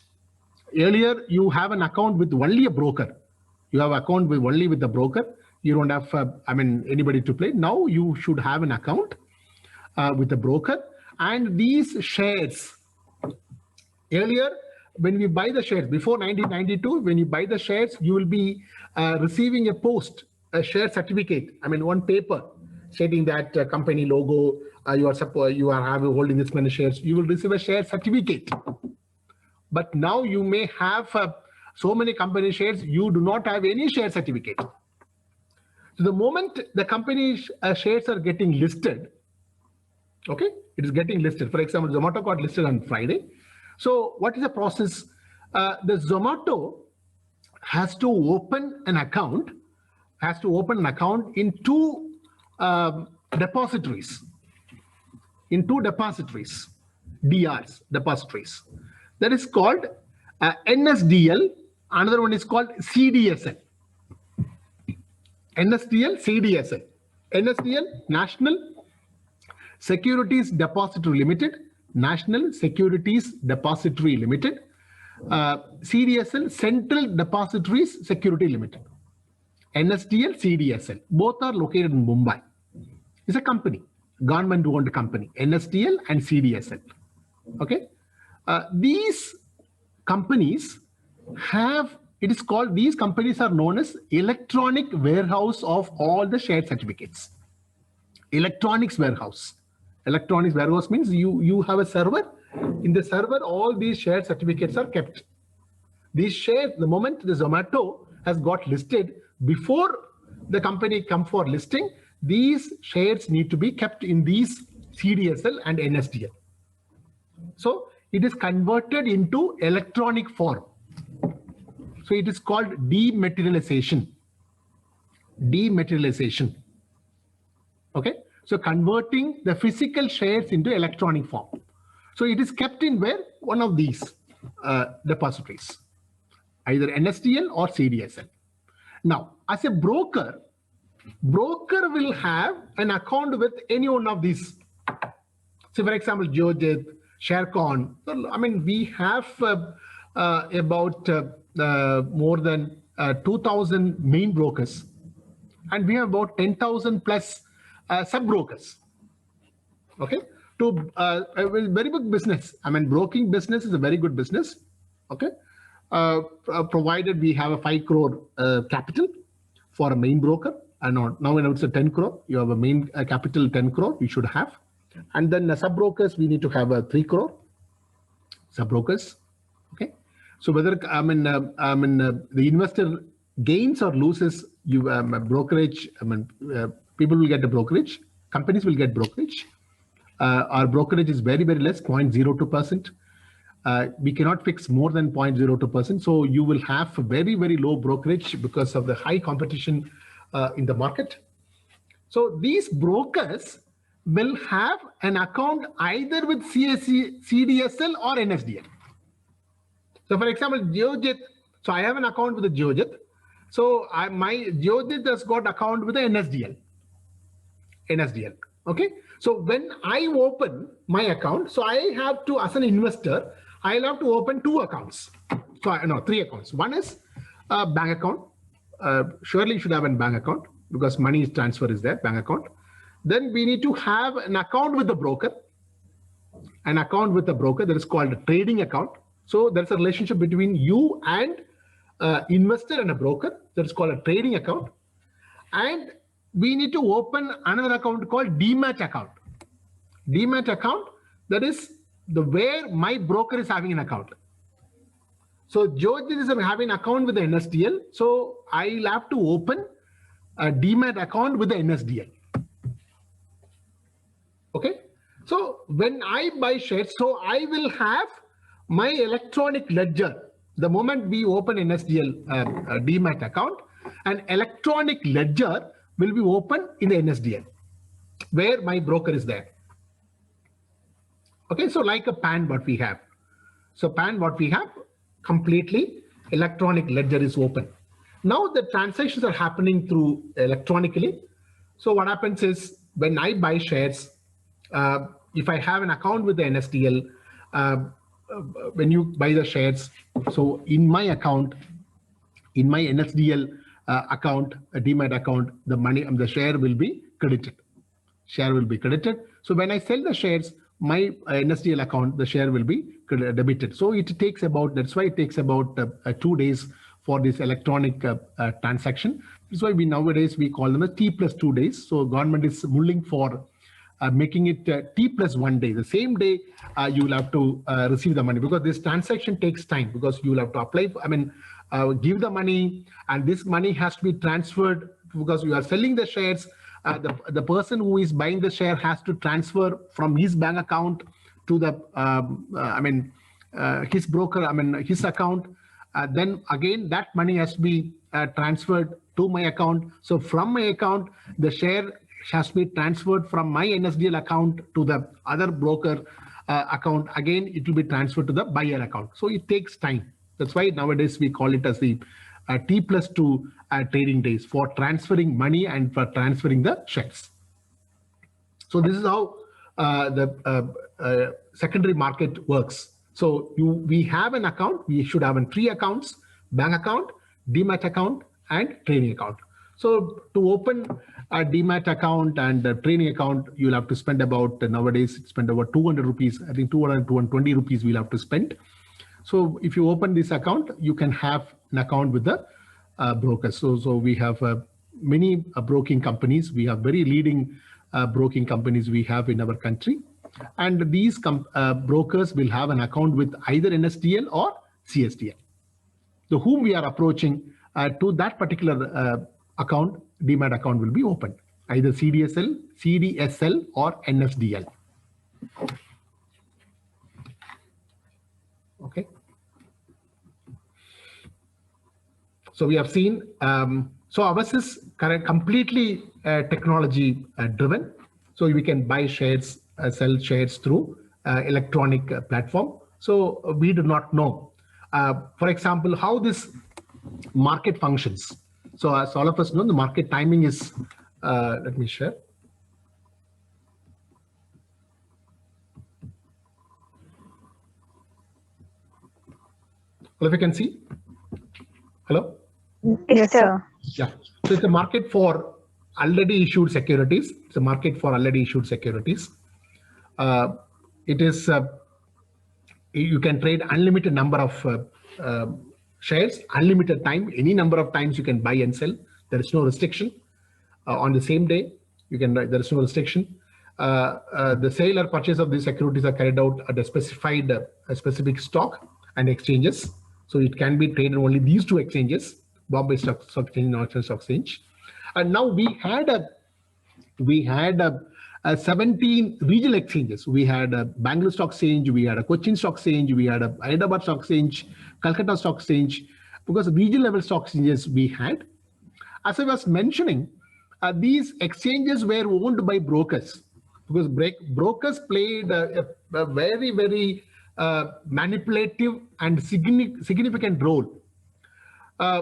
Earlier, you have an account with only a broker. You have account with only with the broker. You don't have, anybody to play. Now you should have an account with the broker, and these shares. Earlier, when we buy the shares, before 1992, when you buy the shares, you will be receiving a share certificate. One paper stating that company logo, you are holding this many shares. You will receive a share certificate. But now you may have so many company shares, you do not have any share certificate. So the moment the company shares are getting listed, okay, it is getting listed. For example, Zomato got listed on Friday. So what is the process? The Zomato has to open an account, in two depositories. DRs, depositories. That is called NSDL. Another one is called CDSL. NSDL, CDSL. NSDL, National Securities Depository Limited. National Securities Depository Limited. CDSL, Central Depositories Security Limited. NSDL, CDSL. Both are located in Mumbai. It's a company, government-owned company, NSDL and CDSL. Okay. These companies have, these companies are known as electronic warehouse of all the share certificates. Electronics warehouse. Electronics warehouse means you have a server. In the server, all these share certificates are kept. These shares, the moment the Zomato has got listed, before the company come for listing, these shares need to be kept in these CDSL and NSDL. So it is converted into electronic form. So it is called dematerialization. Dematerialization. Okay. So converting the physical shares into electronic form. So it is kept in where? One of these depositories, either NSDL or CDSL. Now, as a broker will have an account with any one of these So for example, Geojit, Sharecon. So, I mean, we have about more than 2,000 main brokers, and we have about 10,000 plus sub brokers. Okay, to a very big business. I mean, broking business is a very good business. Okay, provided we have a 5 crore capital for a main broker, and now it's a 10 crore. You have a main capital 10 crore. You should have, and then the sub brokers we need to have a 3 crore sub brokers. Okay, so whether the investor gains or loses, you brokerage. People will get the brokerage. Companies will get brokerage. Our brokerage is very, very less, 0.02%. We cannot fix more than 0.02%. So you will have a very, very low brokerage because of the high competition in the market. So these brokers will have an account either with CDSL or NSDL. So for example, Geojit, so I have an account with the Geojit. So my Geojit has got account with the NSDL. Okay. So when I open my account, so I have to, as an investor, I'll have to open 2 accounts. So no, 3 accounts. One is a bank account. Surely you should have a bank account because money transfer is there, bank account. Then we need to have an account with the broker. An account with the broker that is called a trading account. So there's a relationship between you and investor and a broker that is called a trading account. And we need to open another account called Demat account. Demat account, that is where my broker is having an account. So Geojit is having an account with the NSDL. So I'll have to open a Demat account with the NSDL. Okay. So when I buy shares, so I will have my electronic ledger. The moment we open NSDL Demat account, an electronic ledger will be open in the NSDL where my broker is there. Okay, so like a PAN what we have. So PAN what we have, completely electronic ledger is open. Now the transactions are happening through electronically. So what happens is when I buy shares, if I have an account with the NSDL, when you buy the shares, so in my account, in my NSDL account, a Demat account, the money, the share will be credited. Share will be credited. So when I sell the shares, my NSDL account, the share will be debited. So it takes about, that's why it takes about 2 days for this electronic transaction. That's why nowadays we call them a T+2 days. So government is mulling for making it T+1 day. The same day you will have to receive the money, because this transaction takes time, because you will have to apply, give the money, and this money has to be transferred because you are selling the shares. The person who is buying the share has to transfer from his bank account to the, his broker, his account. Then again, that money has to be transferred to my account. So from my account, the share has to be transferred from my NSDL account to the other broker account. Again, it will be transferred to the buyer account. So it takes time. That's why nowadays we call it as the T+2 trading days for transferring money and for transferring the shares. So this is how the secondary market works. So we have an account, we should have 3 accounts: bank account, Demat account, and trading account. So to open a Demat account and a trading account, you'll have to spend about, nowadays, spend about 200 rupees. I think 200 to 220 rupees we'll have to spend. So if you open this account, you can have an account with the brokers. So we have many broking companies. We have very leading broking companies we have in our country. And these brokers will have an account with either NSDL or CSDL. So whom we are approaching to that particular account, Demat account will be opened, either CDSL or NSDL. Okay. So we have seen, so ours is completely technology driven. So we can buy shares, sell shares through electronic platform. So we do not know, for example, how this market functions. So as all of us know, the market timing is, let me share. All of you can see? Hello? Yes, sir. Yeah. So it's a market for already issued securities. It's a market for already issued securities. It is, you can trade unlimited number of shares, unlimited time, any number of times you can buy and sell. There is no restriction. On the same day, you can, there is no restriction. The sale or purchase of these securities are carried out at a specified, specific stock and exchanges. So it can be traded only these two exchanges, Bombay Stock Exchange and National Stock Exchange. And now we had 17 regional exchanges. We had a Bangalore Stock Exchange, we had a Cochin Stock Exchange, we had a Hyderabad Stock Exchange, Calcutta Stock Exchange, because regional level stock exchanges we had. As I was mentioning, these exchanges were owned by brokers, because brokers played a very, very manipulative and significant role.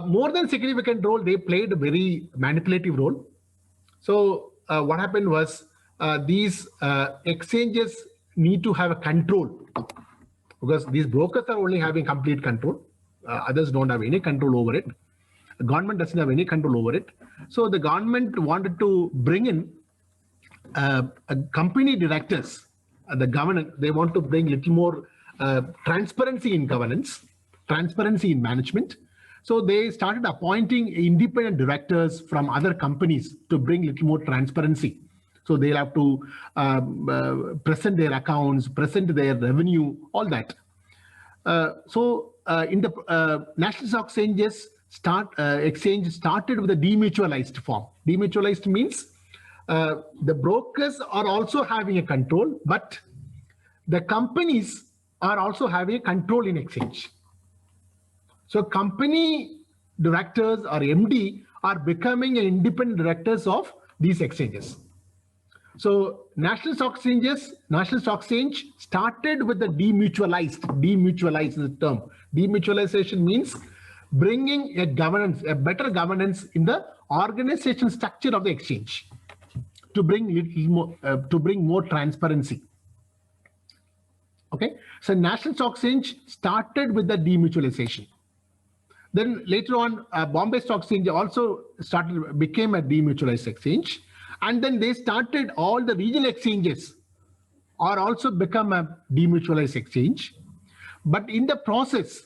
More than significant role, they played a very manipulative role. So what happened was these exchanges need to have a control, because these brokers are only having complete control. Others don't have any control over it. The government doesn't have any control over it. So the government wanted to bring in company directors, the governance. They want to bring little more transparency in governance, transparency in management. So they started appointing independent directors from other companies to bring little more transparency. So they'll have to present their accounts, present their revenue, all that. In the National Stock Exchanges, exchange started with a demutualized form. Demutualized means the brokers are also having a control, but the companies are also having a control in exchange. So company directors or MD are becoming independent directors of these exchanges. So National Stock Exchange started with the demutualized is the term. Demutualization means bringing a governance, a better governance in the organization structure of the exchange to bring more transparency. Okay, so National Stock Exchange started with the demutualization. Then later on, Bombay Stock Exchange also became a demutualized exchange. And then they started, all the regional exchanges are also become a demutualized exchange. But in the process,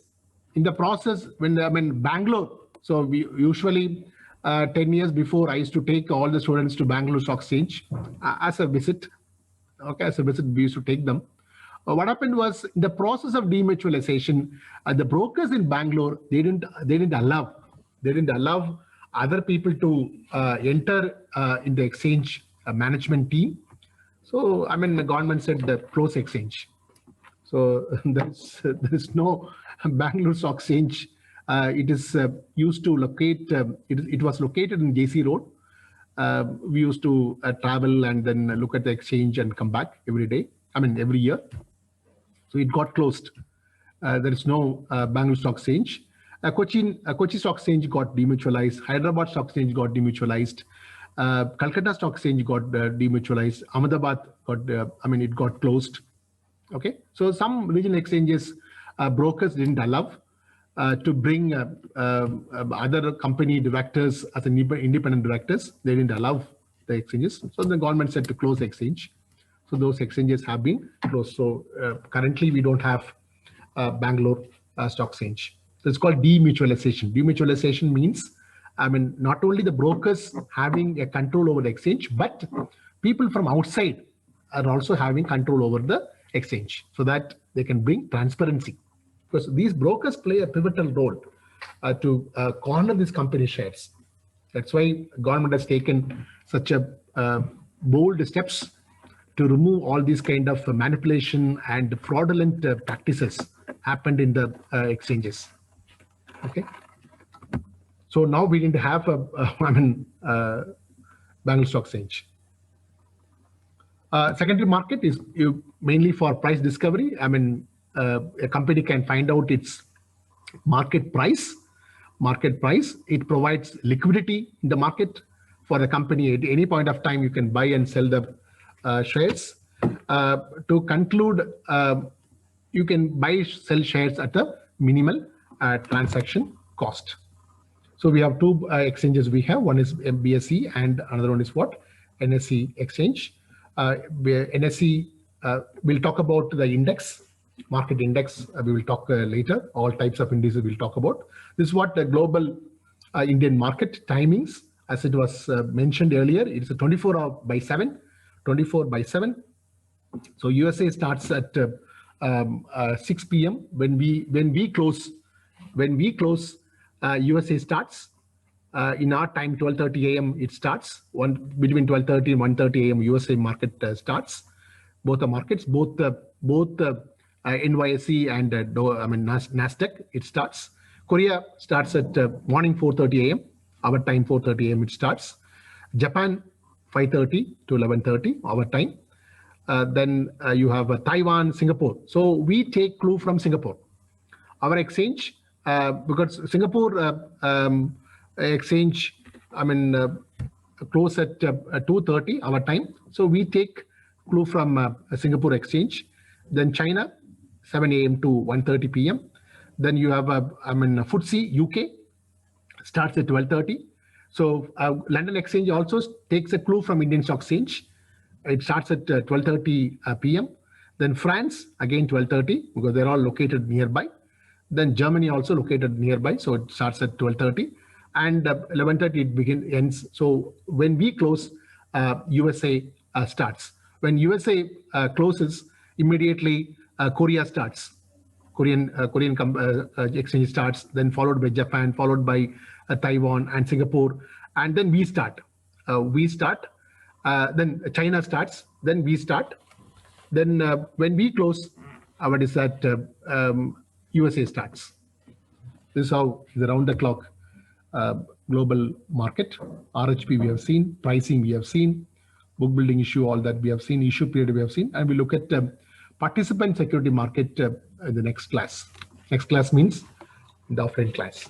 when Bangalore, so we usually 10 years before, I used to take all the students to Bangalore Stock Exchange as a visit. Okay, as a visit, we used to take them. What happened was, in the process of demutualization, the brokers in Bangalore, they didn't allow other people to enter in the exchange management team. So the government said the close exchange. So there is no Bangalore Stock Exchange. It is used to locate. It was located in JC Road. We used to travel and then look at the exchange and come back every day. Every year. So it got closed. There is no Bangalore Stock Exchange. Kochi Stock Exchange got demutualized. Hyderabad Stock Exchange got demutualized. Calcutta Stock Exchange got demutualized. Ahmedabad got, it got closed. Okay, so some regional exchanges, brokers didn't allow to bring other company directors as independent directors. They didn't allow the exchanges. So the government said to close the exchange. So those exchanges have been closed. So currently we don't have Bangalore Stock Exchange. So it's called demutualization. Demutualization means, not only the brokers having a control over the exchange, but people from outside are also having control over the exchange, so that they can bring transparency. Because these brokers play a pivotal role to corner these company shares. That's why government has taken such a bold steps to remove all these kind of manipulation and fraudulent practices happened in the exchanges. Okay. So now we didn't have Bangalore Stock Exchange. Secondary market is mainly for price discovery. A company can find out its market price. It provides liquidity in the market for the company. At any point of time, you can buy and sell the shares. To conclude, you can sell shares at a minimal transaction cost. So we have two exchanges we have. One is BSE and another one is what? NSE exchange. Where NSE, we'll talk about the index, market index. We will talk later. All types of indices we'll talk about. This is what the global Indian market timings, as it was mentioned earlier. It's a 24/7. So USA starts at 6 p.m. When we close, USA starts. In our time, 12:30 a.m. it starts. Between 12:30 and 1:30 a.m. USA market starts. Both the markets, both NYSE and Nasdaq, it starts. Korea starts at morning 4:30 a.m. Our time 4:30 a.m. it starts. Japan 5:30 to 11:30 our time. Then you have Taiwan, Singapore. So we take clue from Singapore. Our exchange, because Singapore exchange, close at 2:30 our time. So we take clue from Singapore exchange. Then China, 7 a.m. to 1:30 p.m. Then you have FTSE UK starts at 12:30. So London exchange also takes a clue from Indian Stock Exchange. It starts at 12:30 p.m. Then France again 12:30 because they're all located nearby. Then Germany also located nearby, so it starts at 12:30 and 11:30 it ends. So when we close, USA starts. When USA closes, immediately Korea starts. Korean exchange starts, then followed by Japan, followed by Taiwan and Singapore, and then we start. Then China starts, then we start. Then when we close, what is that? USA starts. This is how the round the clock global market. RHP we have seen, pricing we have seen, book building issue, all that we have seen, issue period we have seen, and we look at participant security market in the next class. Next class means the offline class.